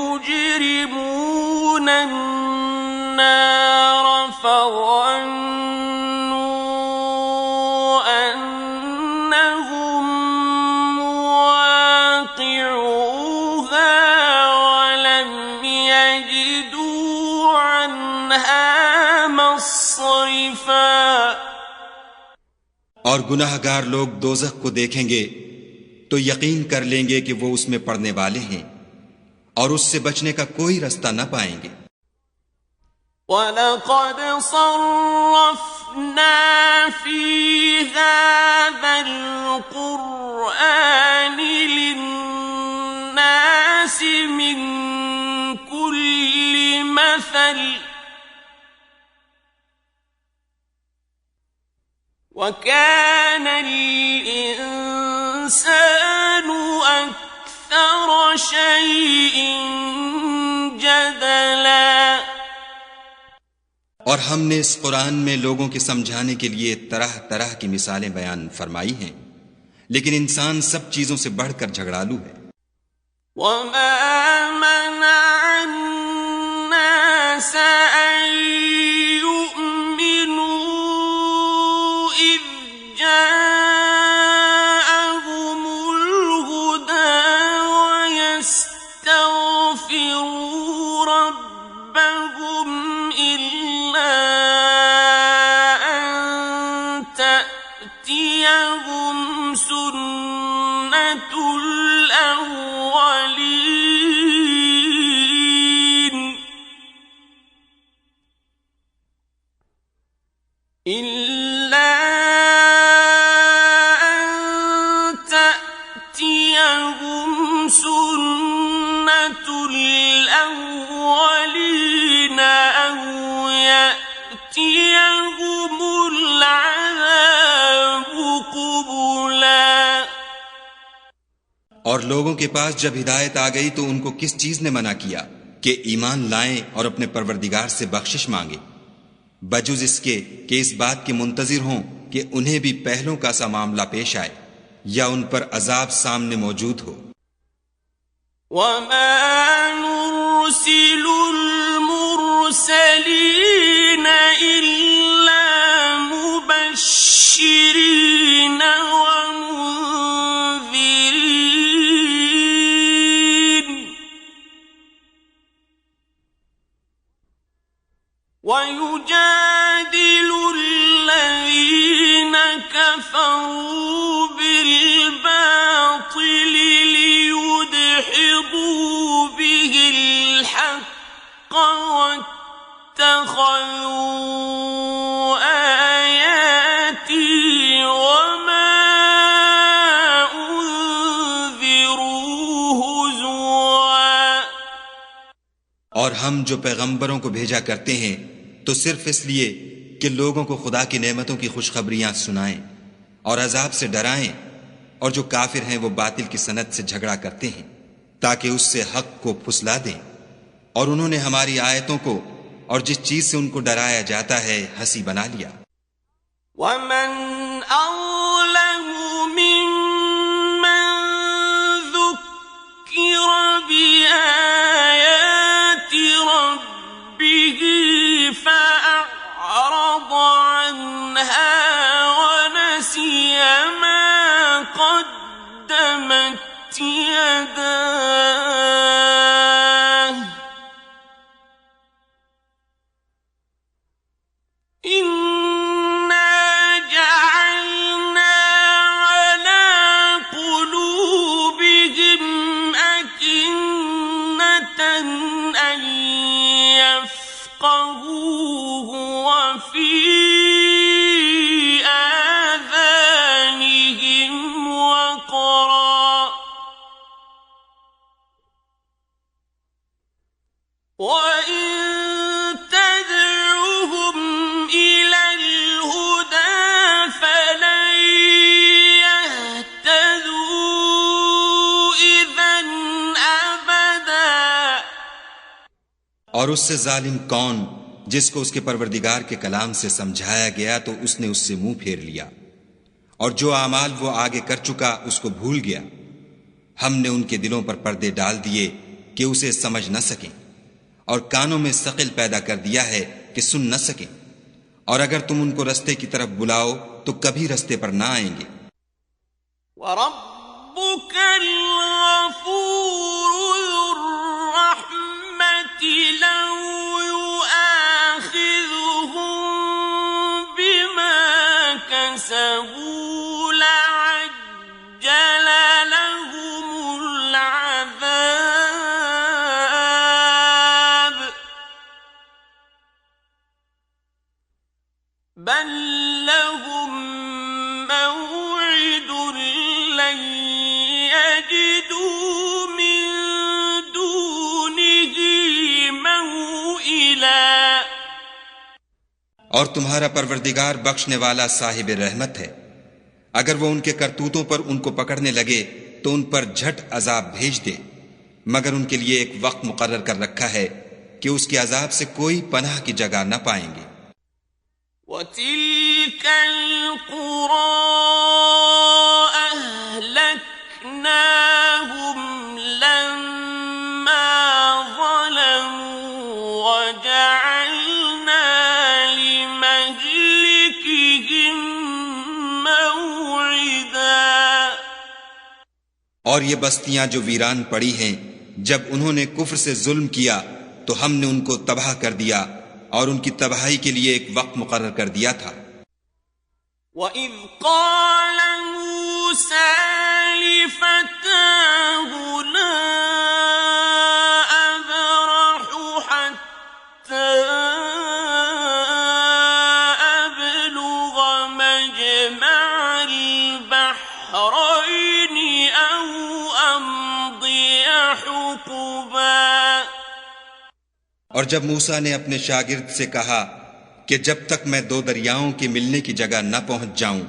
المجرمون النار فظنوا أنهم مواقعوها ولم يجدوا عنها مصرفا। और गुनाहगार लोग दोज़ख को देखेंगे तो यकीन कर लेंगे कि वो उसमें पड़ने वाले हैं और उससे बचने का कोई रास्ता न पाएंगे। वलक़द सर्रफ़ना फ़ी हाज़ल क़ुरआनि लिन्नासि मिन कुल्लि मसल वकान الإنسان أكثر شيء جدلا। और हमने इस कुरान में लोगों के समझाने के लिए तरह तरह की मिसालें बयान फरमाई हैं, लेकिन इंसान सब चीजों से बढ़कर झगड़ालू है। वमा मनअ अन्नास अन यु'मिनू इज़ जाअहुमुल हुदा वयस्तग़फिरू रब्बहुम इल्ला अन तअतियहुम सुन्नतुल अव्वलीन इल्ला अन तअतियहुम सुन्नतुल अव्वलीन अव यअतियहुमुल अज़ाबु क़ुबुला। और लोगों के पास जब हिदायत आ गई तो उनको किस चीज ने मना किया कि ईमान लाएं और अपने परवरदिगार से बख्शिश मांगे, बजुज इसके कि इस बात के मुंतजिर हों कि उन्हें भी पहलों का सा मामला पेश आए या उन पर अजाब सामने मौजूद हो। वमा नुरसिलुल मुरसलीन इल्ला मुबश्शिरीन व मुंज़िरीन ويجادل الذين كفروا بالباطل ليدحضوا به الحق واتخذوا آياتي وما أنذروا هزوا। और हम जो पैगंबरों को भेजा करते हैं तो सिर्फ इसलिए कि लोगों को खुदा की नेमतों की खुशखबरियां सुनाएं और अजाब से डराएं, और जो काफिर हैं वो बातिल की सनत से झगड़ा करते हैं ताकि उससे हक को फुसला दें। और उन्होंने हमारी आयतों को और जिस चीज से उनको डराया जाता है हंसी बना लिया। वमन अज़लमु मिम्मन ज़ुक्किर बिआयाति रब्बिही فأعرض عنها ونسي ما قدمت يداه وإن تدعهم إلى الهدى فلن يهتدوا إذا أبدا। और उससे जालिम कौन जिसको उसके परवरदिगार के कलाम से समझाया गया तो उसने उससे मुंह फेर लिया, और जो आमाल वो आगे कर चुका उसको भूल गया। हमने उनके दिलों पर पर्दे डाल दिए कि उसे समझ न सकें, और कानों में सकिल पैदा कर दिया है कि सुन न सकें, और अगर तुम उनको रस्ते की तरफ बुलाओ तो कभी रस्ते पर ना आएंगे। वरब्बुकल गफूरु ज़ुर्रहमति लौ युआखिज़ुहुम बिमा कसबू लअज्जल लहुमुल अज़ाब बल लहुम मौइदुन लन यजिदू मिन दूनिही मौइला। और तुम्हारा परवरदिगार बख्शने वाला साहिब रहमत है, अगर वो उनके करतूतों पर उनको पकड़ने लगे तो उन पर झट अजाब भेज दे, मगर उनके लिए एक वक्त मुकर्रर कर रखा है कि उसके अजाब से कोई पनाह की जगह न पाएंगे। वतिल्कल क़ुरा अहलकनाहुम लम्मा ज़लमू वजअलना लिमहलिकिहिम मौइदा। और ये बस्तियां जो वीरान पड़ी हैं, जब उन्होंने कुफ्र से जुल्म किया तो हमने उनको तबाह कर दिया और उनकी तबाही के लिए एक वक्त मुकर्रर कर दिया था। वइज़ क़ाल मूसा लिफ़ताहु ला अबरहु हत्ता अबलुग मजमअल बहरैनि औ अमदिय हुक़बा। और जब मूसा ने अपने शागिर्द से कहा कि जब तक मैं दो दरियाओं के मिलने की जगह न पहुंच जाऊं,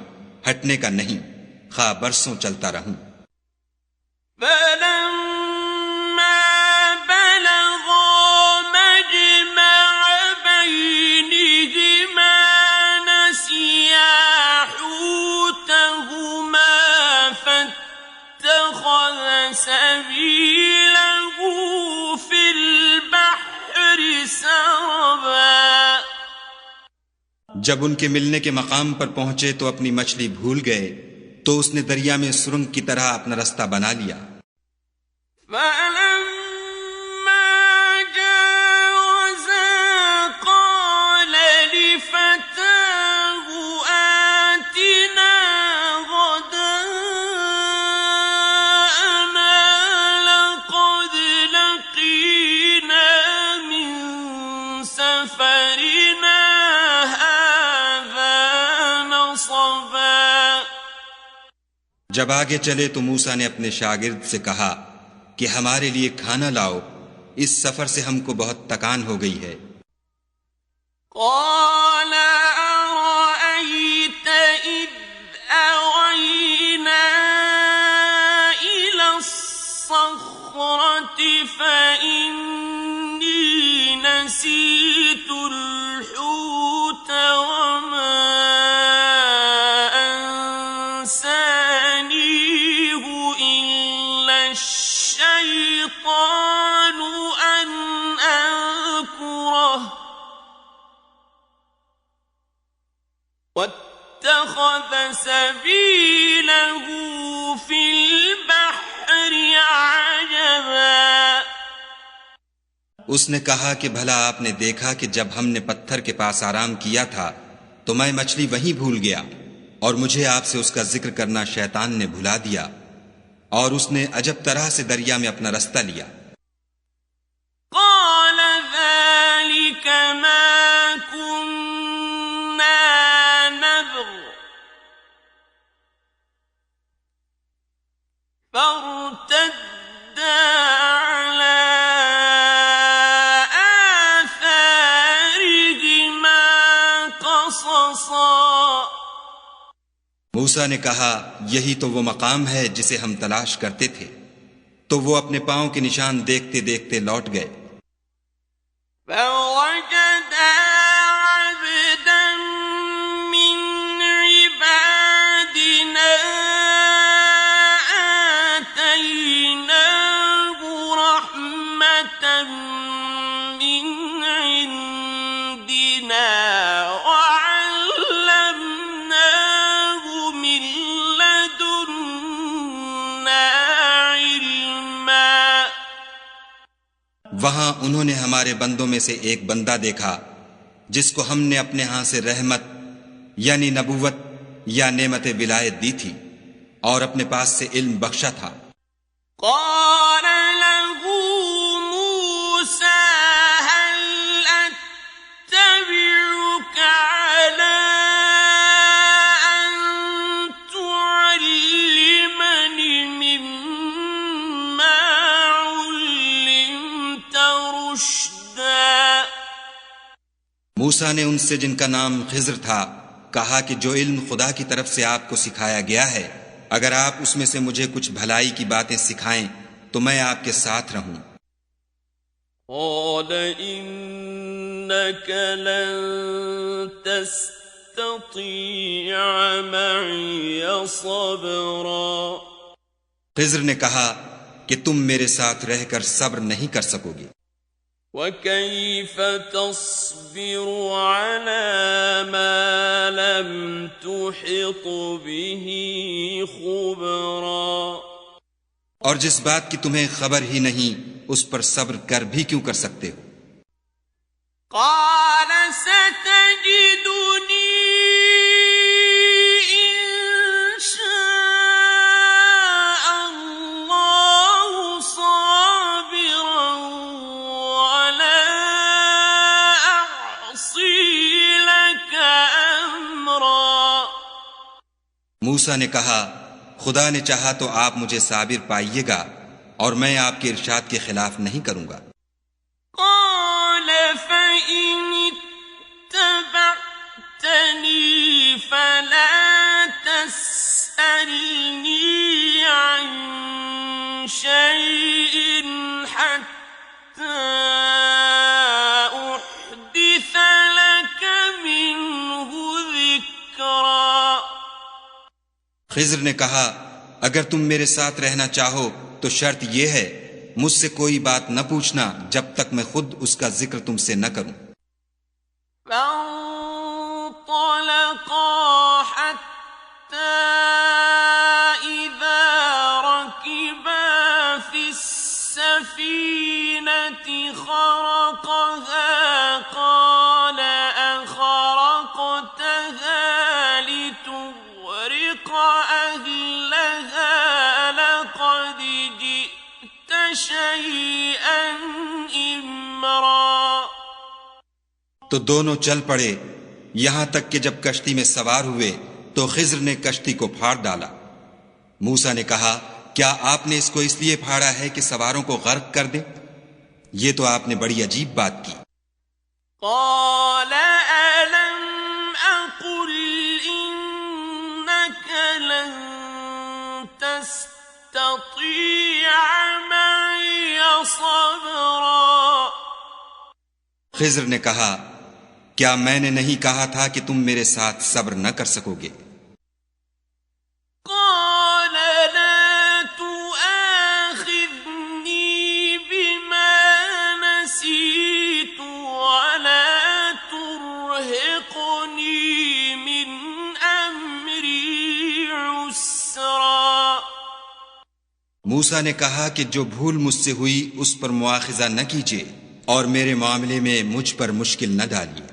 हटने का नहीं, खा बरसों चलता रहूं। फलम्मा बलगा मजमअ बैनिहिमा नसिया हूतहुमा फत्तखज़ सबीलहु फिल बहरि सरबा। जब उनके मिलने के मकाम पर पहुंचे तो अपनी मछली भूल गए, तो उसने दरिया में सुरंग की तरह अपना रास्ता बना लिया। फलम्मा जावज़ा क़ाल लिफ़ताहु आतिना ग़दाअना लक़द लक़ीना मिन सफ़रिना जब आगे चले तो मूसा ने अपने शागिर्द से कहा कि हमारे लिए खाना लाओ, इस सफर से हमको बहुत तकान हो गई है। क़ाल अरअयत इज़ अवैना इलस्सख़्रति फ़इन्नी नसीतुल हूत वमा الشيطان أن أذكره واتخذ سبيله في البحر عجبا। उसने कहा कि भला आपने देखा कि जब हमने पत्थर के पास आराम किया था तो मैं मछली वहीं भूल गया, और मुझे आपसे उसका जिक्र करना शैतान ने भुला दिया, और उसने अजब तरह से दरिया में अपना रास्ता लिया। قال ذلك ما كنا نبغ فارتدا على मूसा ने कहा, यही तो वो मकाम है जिसे हम तलाश करते थे। तो वो अपने पांव के निशान देखते देखते लौट गए। वहां उन्होंने हमारे बंदों में से एक बंदा देखा जिसको हमने अपने यहां से रहमत यानी नबुवत या नेमत विलायत दी थी और अपने पास से इल्म बख्शा था। मूसा ने उनसे जिनका नाम खिज्र था कहा कि जो इल्म खुदा की तरफ से आपको सिखाया गया है, अगर आप उसमें से मुझे कुछ भलाई की बातें सिखाएं तो मैं आपके साथ रहूं। खिज्र ने कहा कि तुम मेरे साथ रहकर सब्र नहीं कर सकोगे। وَكَيْفَ تَصْبِرُ عَلَى مَا لَمْ تُحِطْ بِهِ خُبْرًا। और जिस बात की तुम्हें खबर ही नहीं उस पर सब्र कर भी क्यों कर सकते हो। قَالَ سَتَجِدُنِي मूसा ने कहा, खुदा ने चाहा तो आप मुझे साबिर पाइएगा और मैं आपके इरशाद के खिलाफ नहीं करूंगा। खिज्र ने कहा, अगर तुम मेरे साथ रहना चाहो तो शर्त यह है मुझसे कोई बात न पूछना जब तक मैं खुद उसका जिक्र तुमसे न करूं। तो दोनों चल पड़े, यहां तक कि जब कश्ती में सवार हुए तो खिज्र ने कश्ती को फाड़ डाला। मूसा ने कहा, क्या आपने इसको इसलिए फाड़ा है कि सवारों को गर्क कर दे? ये तो आपने बड़ी अजीब बात की। खिज्र ने कहा, क्या मैंने नहीं कहा था कि तुम मेरे साथ सब्र न कर सकोगे? मूसा ने कहा कि जो भूल मुझसे हुई उस पर मुआखिजा न कीजिए और मेरे मामले में मुझ पर मुश्किल न डालिए।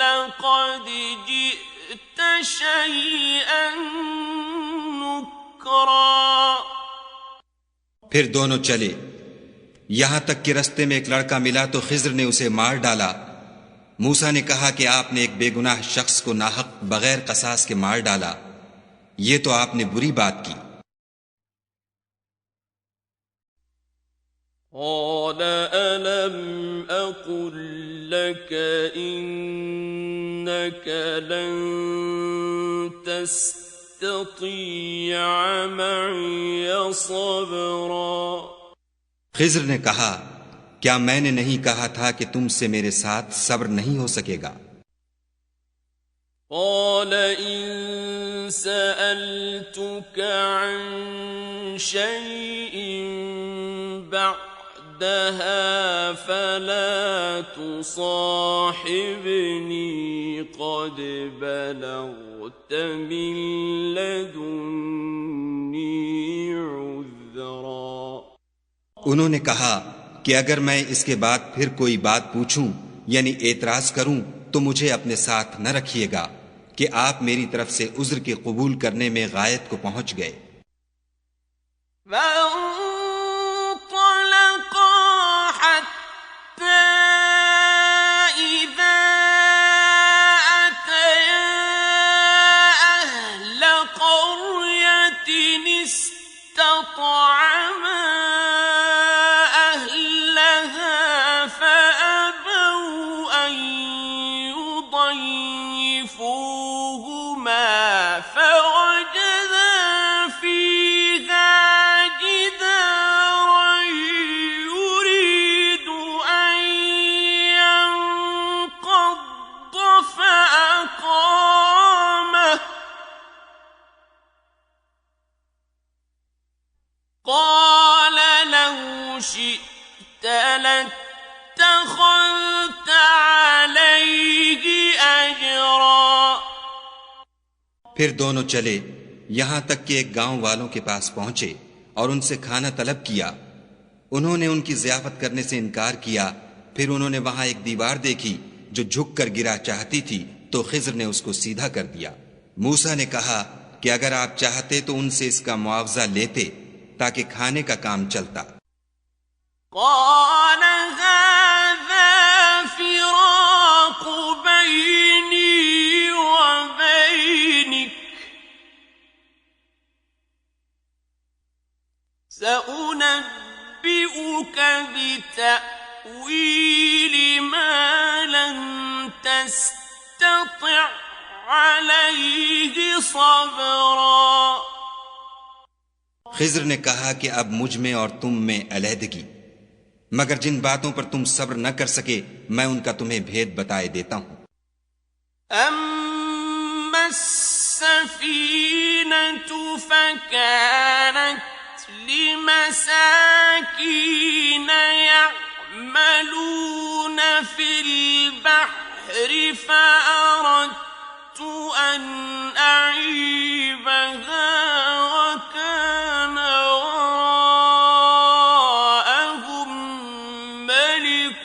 لقد جئت شيئا نكرا। फिर दोनों चले, यहां तक कि रास्ते में एक लड़का मिला तो खिज्र ने उसे मार डाला। मूसा ने कहा कि आपने एक बेगुनाह शख्स को नाहक बगैर कसास के मार डाला, ये तो आपने बुरी बात की। قال ألم أقل لك إنك لن تستطيع معي صبرا। खिज्र ने कहा, क्या मैंने नहीं कहा था कि तुमसे मेरे साथ सब्र नहीं हो सकेगा? قال إن سألتك عن شيء بعدها فلا تصاحبني قد بلغت من لدني عذرا। उन्होंने कहा कि अगर मैं इसके बाद फिर कोई बात पूछूं यानी एतराज करूं तो मुझे अपने साथ न रखिएगा कि आप मेरी तरफ से उज्र के कबूल करने में गायत को पहुंच गए। फिर दोनों चले, यहां तक कि एक गांव वालों के पास पहुंचे और उनसे खाना तलब किया। उन्होंने उनकी ज़ियाफत करने से इनकार किया। फिर उन्होंने वहां एक दीवार देखी जो झुक कर गिरा चाहती थी, तो खिज्र ने उसको सीधा कर दिया। मूसा ने कहा कि अगर आप चाहते तो उनसे इसका मुआवजा लेते ताकि खाने का काम चलता। سأنبئك بتأويل ما لم تستطع عليه صبرا। खिज्र ने कहा कि अब मुझ में और तुम में अलहदगी, मगर जिन बातों पर तुम सब्र न कर सके मैं उनका तुम्हें भेद बताए देता हूं। أما السفينة فكانت لمساكين يعملون في البحر فأردت أن أعيبها وكان وراءهم ملك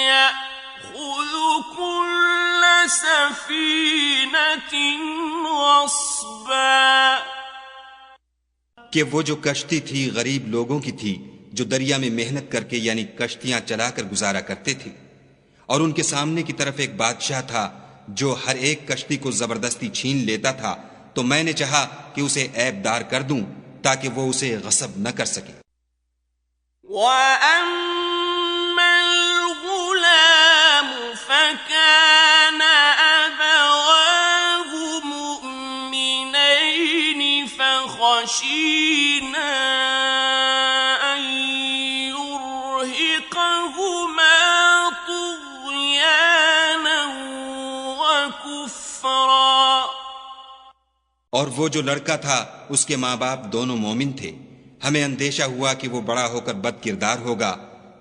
يأخذ كل سفينة غصبا। कि वो जो कश्ती थी गरीब लोगों की थी जो दरिया में मेहनत करके यानी कश्तियां चलाकर गुजारा करते थे, और उनके सामने की तरफ एक बादशाह था जो हर एक कश्ती को जबरदस्ती छीन लेता था। तो मैंने चाहा कि उसे ऐबदार कर दूं ताकि वो उसे गस्ब न कर सके। خشينا أن يرهقهما طغيانا وكفرا। और वो जो लड़का था उसके माँ बाप दोनों मोमिन थे। हमें अंदेशा हुआ कि वो बड़ा होकर बदकिरदार होगा,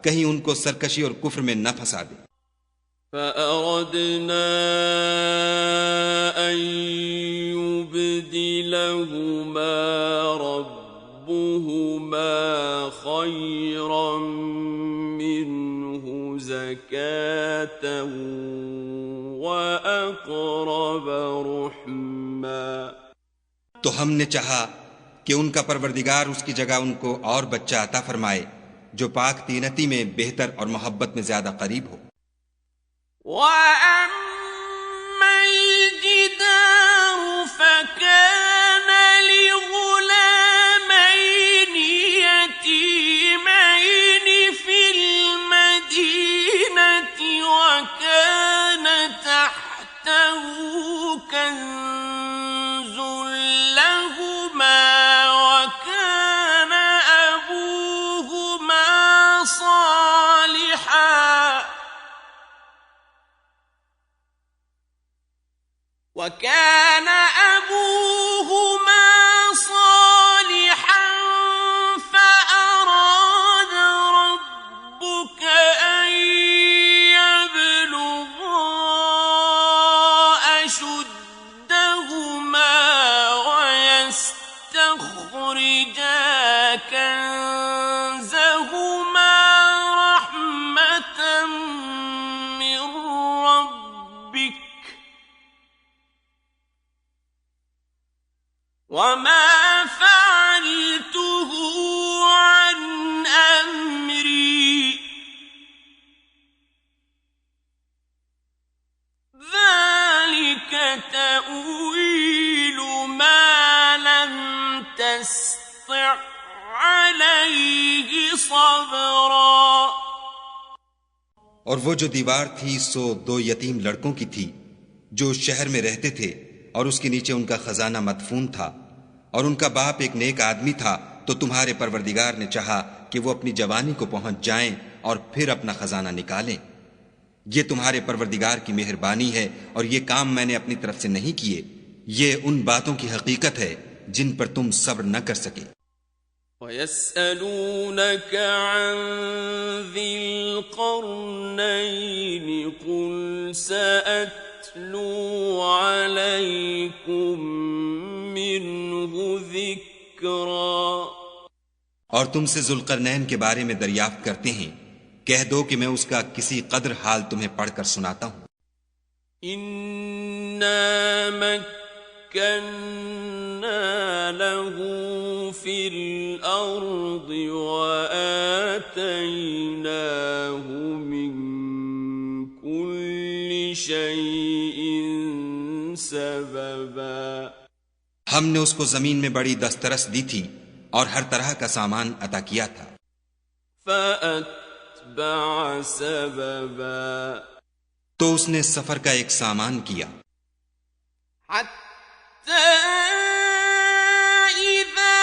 कहीं उनको सरकशी और कुफ्र में न फंसा दे। فأردنا أن يبدلهما ربهما خيرا منه زكاة وأقرب رحما। तो हमने चाहा कि उनका परवरदिगार उसकी जगह उनको और बच्चा अता फरमाए जो पाक तीनती में बेहतर और मोहब्बत में ज्यादा करीब हो। وكان أبوهما صالحا فأراد ربك أن يبلغا أشدهما ويستخرجا كنزهما رحمة من ربك وما فعلته عن أمري ذلك تأويل ما لم تستطع عليه صبرا। और वो जो दीवार थी सो 2 यतीम लड़कों की थी जो उस शहर में रहते थे और उसके नीचे उनका खजाना मदफून था और उनका बाप एक नेक आदमी था। तो तुम्हारे परवरदिगार ने चाहा कि वो अपनी जवानी को पहुंच जाएं और फिर अपना खजाना निकालें। ये तुम्हारे परवरदिगार की मेहरबानी है और ये काम मैंने अपनी तरफ से नहीं किए। ये उन बातों की हकीकत है जिन पर तुम सब्र न कर सके। وَيَسْأَلُونَكَ عَنْ ذِي الْقَرْنَيْنِ قُلْ سَأَتْلُو عَلَيْكُمْ مِنْهُ ذِكْرًا। और तुमसे जुल्करनैन के बारे में दरियाफ्त करते हैं, कह दो कि मैं उसका किसी कदर हाल तुम्हें पढ़कर सुनाता हूं। इन्ना मक्कन्ना लहू फिल अर्दि व आतैनाहु मिन कुल्लि शैइन सबबा। हमने उसको जमीन में बड़ी दस्तरस दी थी और हर तरह का सामान अता किया था। फअत्बअ सबबा। तो उसने सफर का एक सामान किया। हत्ता इज़ा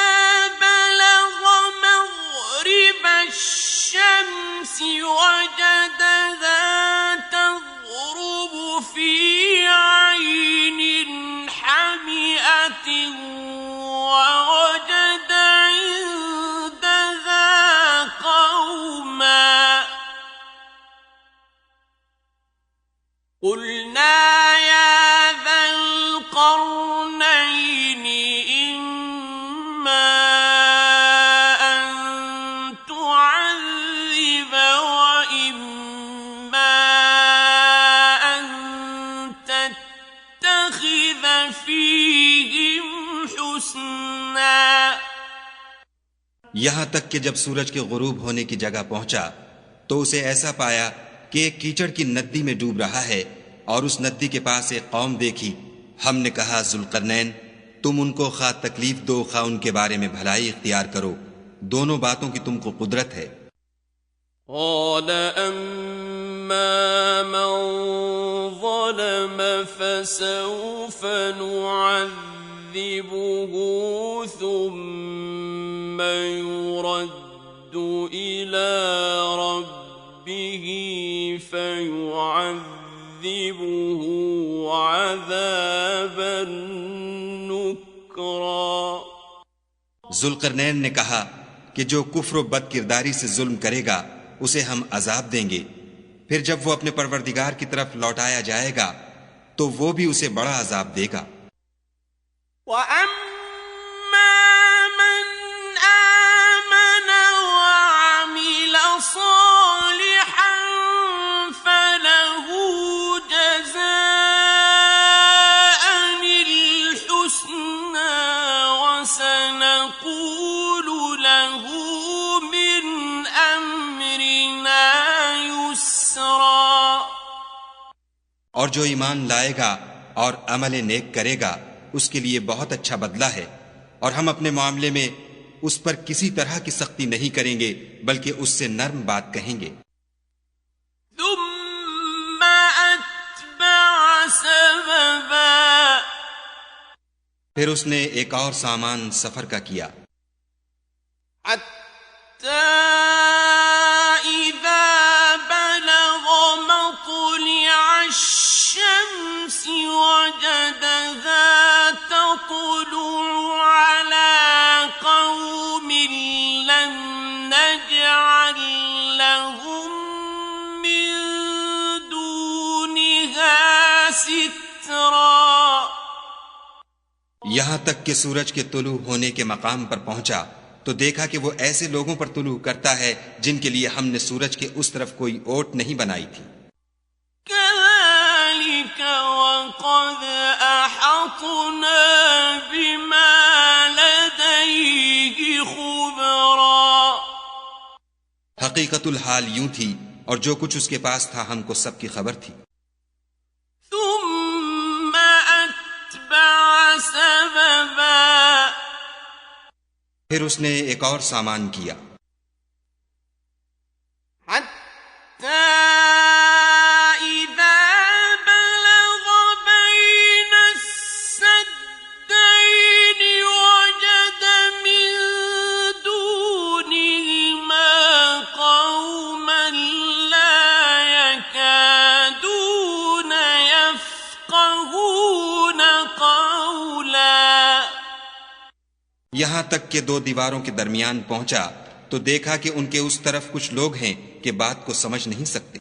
बलग मग़रिब अश-शम्सि वजदहा तग़रुब फी ऐनिन हामिअतिन ववजद इंदहा क़ौमा قلنا يا ذا القرنين إما أن تعذب وإما أن تتخذ فيهم حسنا। यहां तक कि जब सूरज के गुरूब होने की जगह पहुंचा तो उसे ऐसा पाया कि एक कीचड़ की नदी में डूब रहा है और उस नदी के पास एक कौम देखी। हमने कहा, जुल्करनैन, तुम उनको खा तकलीफ दो खा उनके बारे में भलाई इख्तियार करो, दोनों बातों की तुमको कुदरत है। قال أما من ظلم فسوف نعذبه ثم يرد إلى ربه فيعذبه عذابا نكرا। जुल्करनैन ने कहा कि जो कुफ्र व बदकिरदारी से जुल्म करेगा उसे हम अजाब देंगे, फिर जब वो अपने परवरदिगार की तरफ लौटाया जाएगा तो वो भी उसे बड़ा अजाब देगा। और जो ईमान लाएगा और अमल नेक करेगा उसके लिए बहुत अच्छा बदला है। और हम अपने मामले में उस पर किसी तरह की सख्ती नहीं करेंगे बल्कि उससे नर्म बात कहेंगे। फिर उसने एक और सामान सफर का किया। यहां तक कि सूरज के तुलू होने के मकाम पर पहुंचा तो देखा कि वो ऐसे लोगों पर तुलू करता है जिनके लिए हमने सूरज के उस तरफ कोई ओट नहीं बनाई थी। हकीकतुल हाल यूं थी और जो कुछ उसके पास था हमको सबकी खबर थी। फिर उसने एक और सामान किया। यहां तक कि दो दीवारों के दरमियान पहुंचा तो देखा कि उनके उस तरफ कुछ लोग हैं कि बात को समझ नहीं सकते।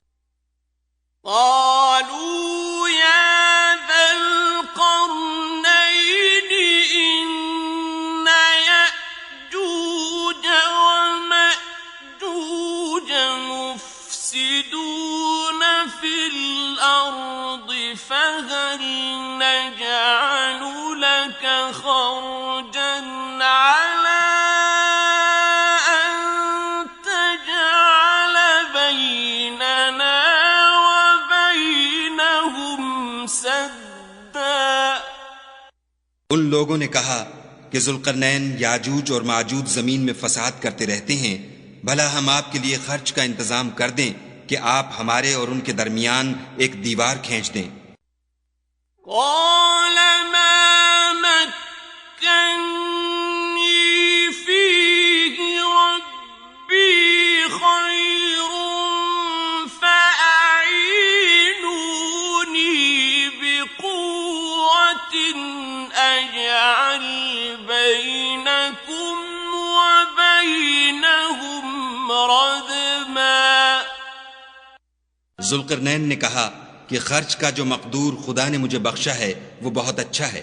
उन लोगों ने कहा कि जुल्करनैन याजूज और माजूज जमीन में फसाद करते रहते हैं, भला हम आपके लिए खर्च का इंतजाम कर दें कि आप हमारे और उनके दरमियान एक दीवार खींच दें। जुल्करनैन ने कहा कि खर्च का जो मकदूर खुदा ने मुझे बख्शा है वो बहुत अच्छा है।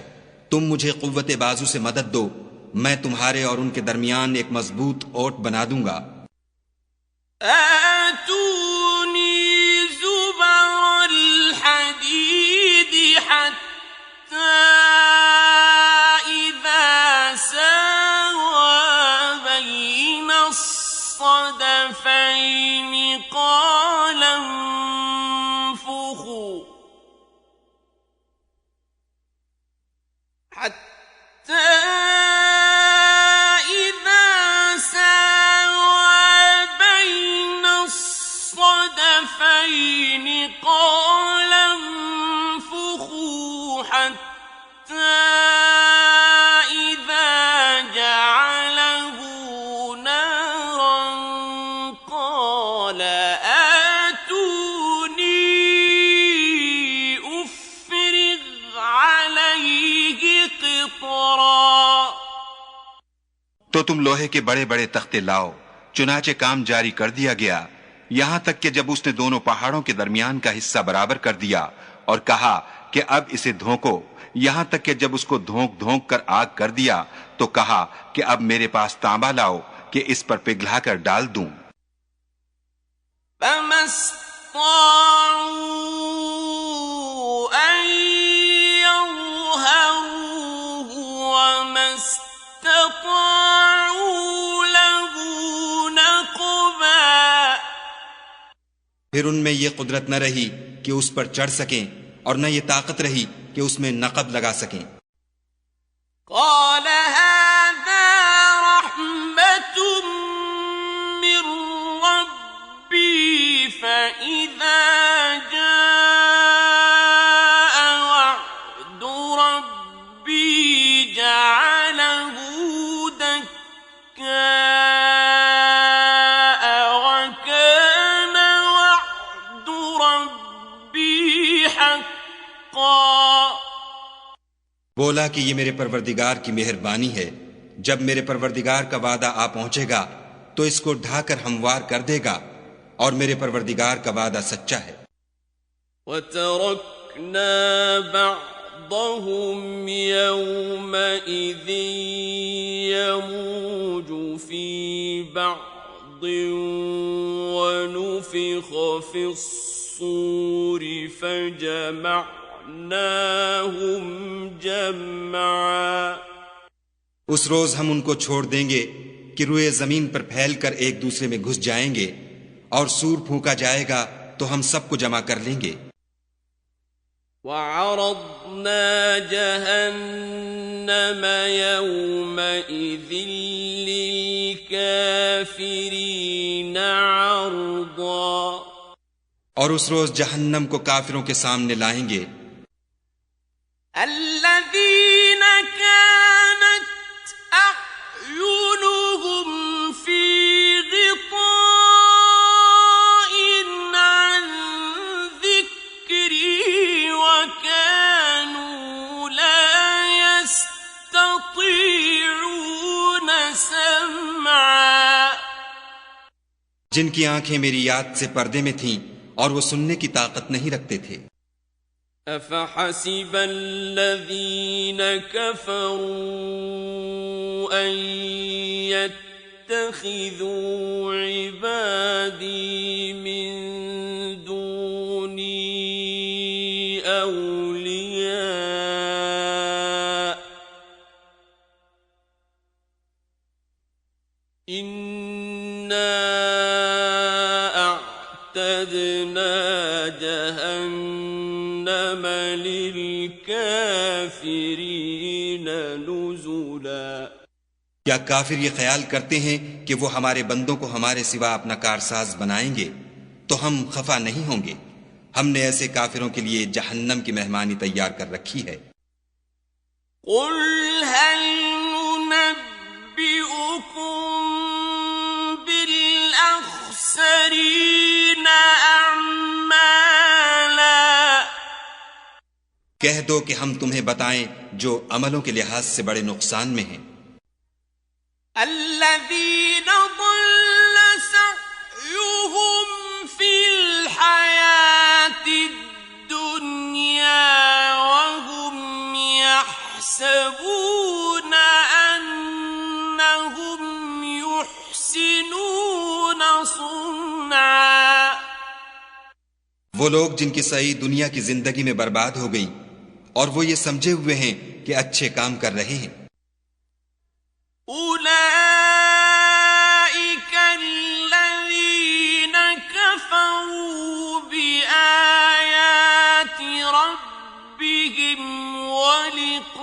तुम मुझे कुव्वत बाजू से मदद दो, मैं तुम्हारे और उनके दरमियान एक मजबूत ओट बना दूंगा। तो तुम लोहे के बड़े बड़े तख्ते लाओ। चुनाचे काम जारी कर दिया गया, यहां तक कि जब उसने दोनों पहाड़ों के दरमियान का हिस्सा बराबर कर दिया और कहा कि अब इसे धोंको, यहां तक कि जब उसको धोंक धोंक कर आग कर दिया तो कहा कि अब मेरे पास तांबा लाओ कि इस पर पिघलाकर डाल दूं। फिर उनमें यह कुदरत न रही कि उस पर चढ़ सकें और न ये ताकत रही कि उसमें नक़ब लगा सकें। قال هذا رحمة من ربي فإذا جاء وعد ربي جعله دكاء وكان وعد ربي حقا। बोला कि ये मेरे परवरदिगार की मेहरबानी है, जब मेरे परवरदिगार का वादा आ पहुंचेगा तो इसको ढाकर हमवार कर देगा, और मेरे परवरदिगार का वादा सच्चा है। وَتَرَكْنَا بَعْضَهُمْ يَوْمَئِذٍ يَمُوجُ فِي بَعْضٍ وَنُفِخَ فِي الصُّورِ فَجَمَعْنَاهُمْ جَمْعًا। उस रोज हम उनको छोड़ देंगे कि रुए जमीन पर फैलकर एक दूसरे में घुस जाएंगे, और सूर फूंका जाएगा तो हम सबको जमा कर लेंगे। وَعَرَضْنَا جَهَنَّمَ يَوْمَئِذٍ لِلْكَافِرِينَ عَرْضًا। और उस रोज जहन्नम को काफिरों के सामने लाएंगे। الَّذِينَ كَانَتْ أَعْيُنُهُمْ فِي غِطَاءٍ عَنْ ذِكْرِي وَكَانُوا لَا يَسْتَطِيعُونَ سَمْعًا। जिनकी आंखें मेरी याद से पर्दे में थीं और वो सुनने की ताकत नहीं रखते थे। أَفَحَسِبَ الَّذِينَ كَفَرُوا أَن يَتَّخِذُوا عِبَادِي مِن دُونِي أَوْلِيَاءَ إِنَّا أَعْتَدْنَا جَهَنَّمَ لِلْكَافِرِينَ نُزُلًا। क्या काफिर ये ख्याल करते हैं कि वो हमारे बंदों को हमारे सिवा अपना कारसाज बनाएंगे तो हम खफा नहीं होंगे? हमने ऐसे काफिरों के लिए जहन्नम की मेहमानी तैयार कर रखी है। قُلْ هَلْ نُنَبِّئُكُم بِالْأَخْسَرِينَ أَعْمَالًا। कह दो कि हम तुम्हें बताएं जो अमलों के लिहाज से बड़े नुकसान में हैं। الَّذِينَ ضَلَّ سَعْيُهُمْ فِي الْحَيَاةِ الدُّنْيَا وَهُمْ يَحْسَبُونَ أَنَّهُمْ يُحْسِنُونَ صُنْعًا। वो लोग जिनकी सही दुनिया की जिंदगी में बर्बाद हो गई और वो ये समझे हुए हैं कि अच्छे काम कर रहे हैं। أُولَئِكَ الَّذِينَ كَفَرُوا بِآيَاتِ رَبِّهِمْ وَلِقَائِهِ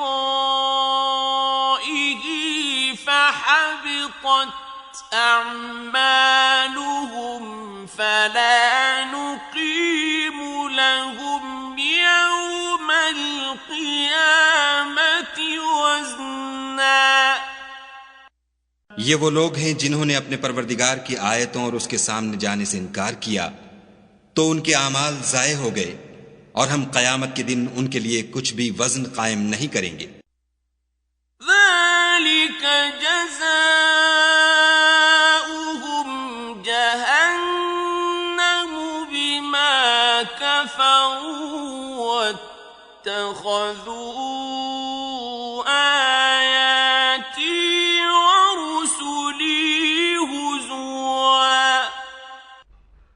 فَحَبِطَتْ أَعْمَالُهُمْ فَلَا نُقِيمُ لَهُمْ يَوْمَ الْقِيَامَةِ وَزْنًا। ये वो लोग हैं जिन्होंने अपने परवरदिगार की आयतों और उसके सामने जाने से इनकार किया, तो उनके आमाल जाये हो गए, और हम कयामत के दिन उनके लिए कुछ भी वजन कायम नहीं करेंगे। ذَلِكَ جَزَاؤُهُمْ جَهَنَّمُ بِمَا كَفَرُوا وَاتَّخَذُوا آيَاتِي وَرُسُلِي هُزُوًا।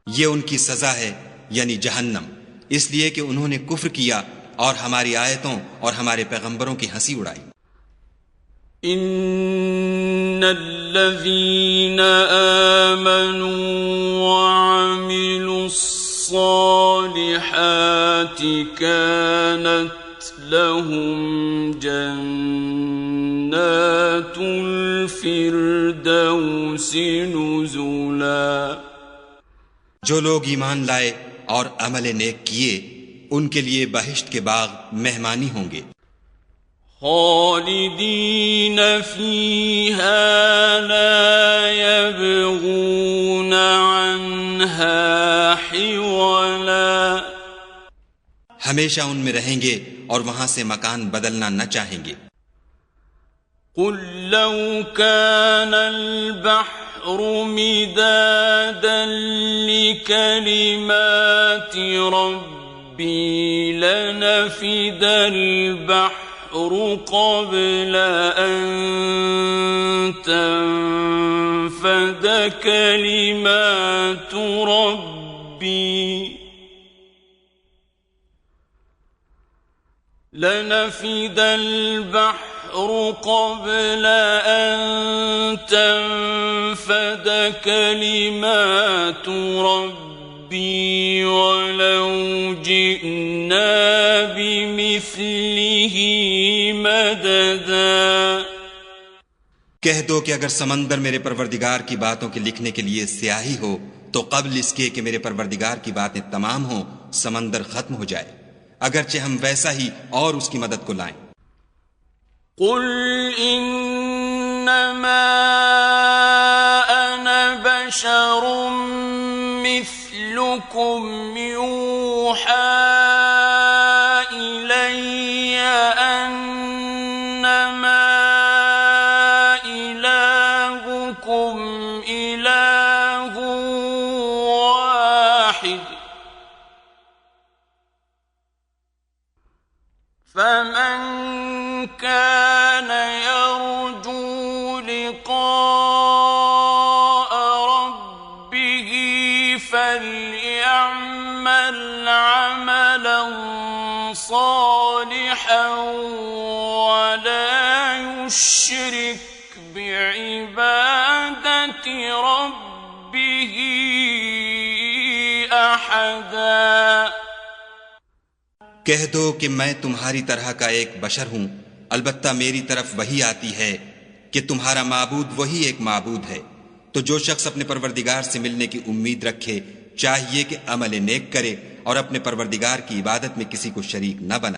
ये उनकी सजा है, यानी जहन्नम, इसलिए कि उन्होंने कुफ्र किया और हमारी आयतों और हमारे पैगंबरों की हंसी उड़ाई। إِنَّ الَّذِينَ آمَنُوا وَعَمِلُوا الصَّالِحَاتِ كانت لهم جنات الفردوس نزلا जो लोग ईमान लाए और अमल नेक किए उनके लिए बहिश्त के बाग मेहमानी होंगे। خالدين فيها لا يبغون عنها حولا हमेशा उनमें रहेंगे और वहां से मकान बदलना न चाहेंगे। قل لو كان البحر مدادا لكلمات ربي لنفد البحر قبل أن تنفد كلمات ربي لنفد البحر قبل أن تنفد كلمات ربي ولو جئنا بمثله مددا कह दो कि अगर समंदर मेरे परवरदिगार की बातों के लिखने के लिए स्याही हो तो कब्ल इसके कि मेरे परवरदिगार की बातें तमाम हो समंदर खत्म हो जाए, अगरचे हम वैसा ही और उसकी मदद को लाएं। कुल इन्नमा अना बशरुम मिस्लुकुम यूहा इलैया अन्नमा इलाहुकुम इलाहु वाहिद فمن كان يرجو لقاء ربه فليعمل عملا صالحا ولا يشرك بعبادة ربه أحدا कह दो कि मैं तुम्हारी तरह का एक बशर हूं, अलबत्ता मेरी तरफ वही आती है कि तुम्हारा माबूद वही एक माबूद है। तो जो शख्स अपने परवरदिगार से मिलने की उम्मीद रखे चाहिए कि अमल नेक करे और अपने परवरदिगार की इबादत में किसी को शरीक न बनाए।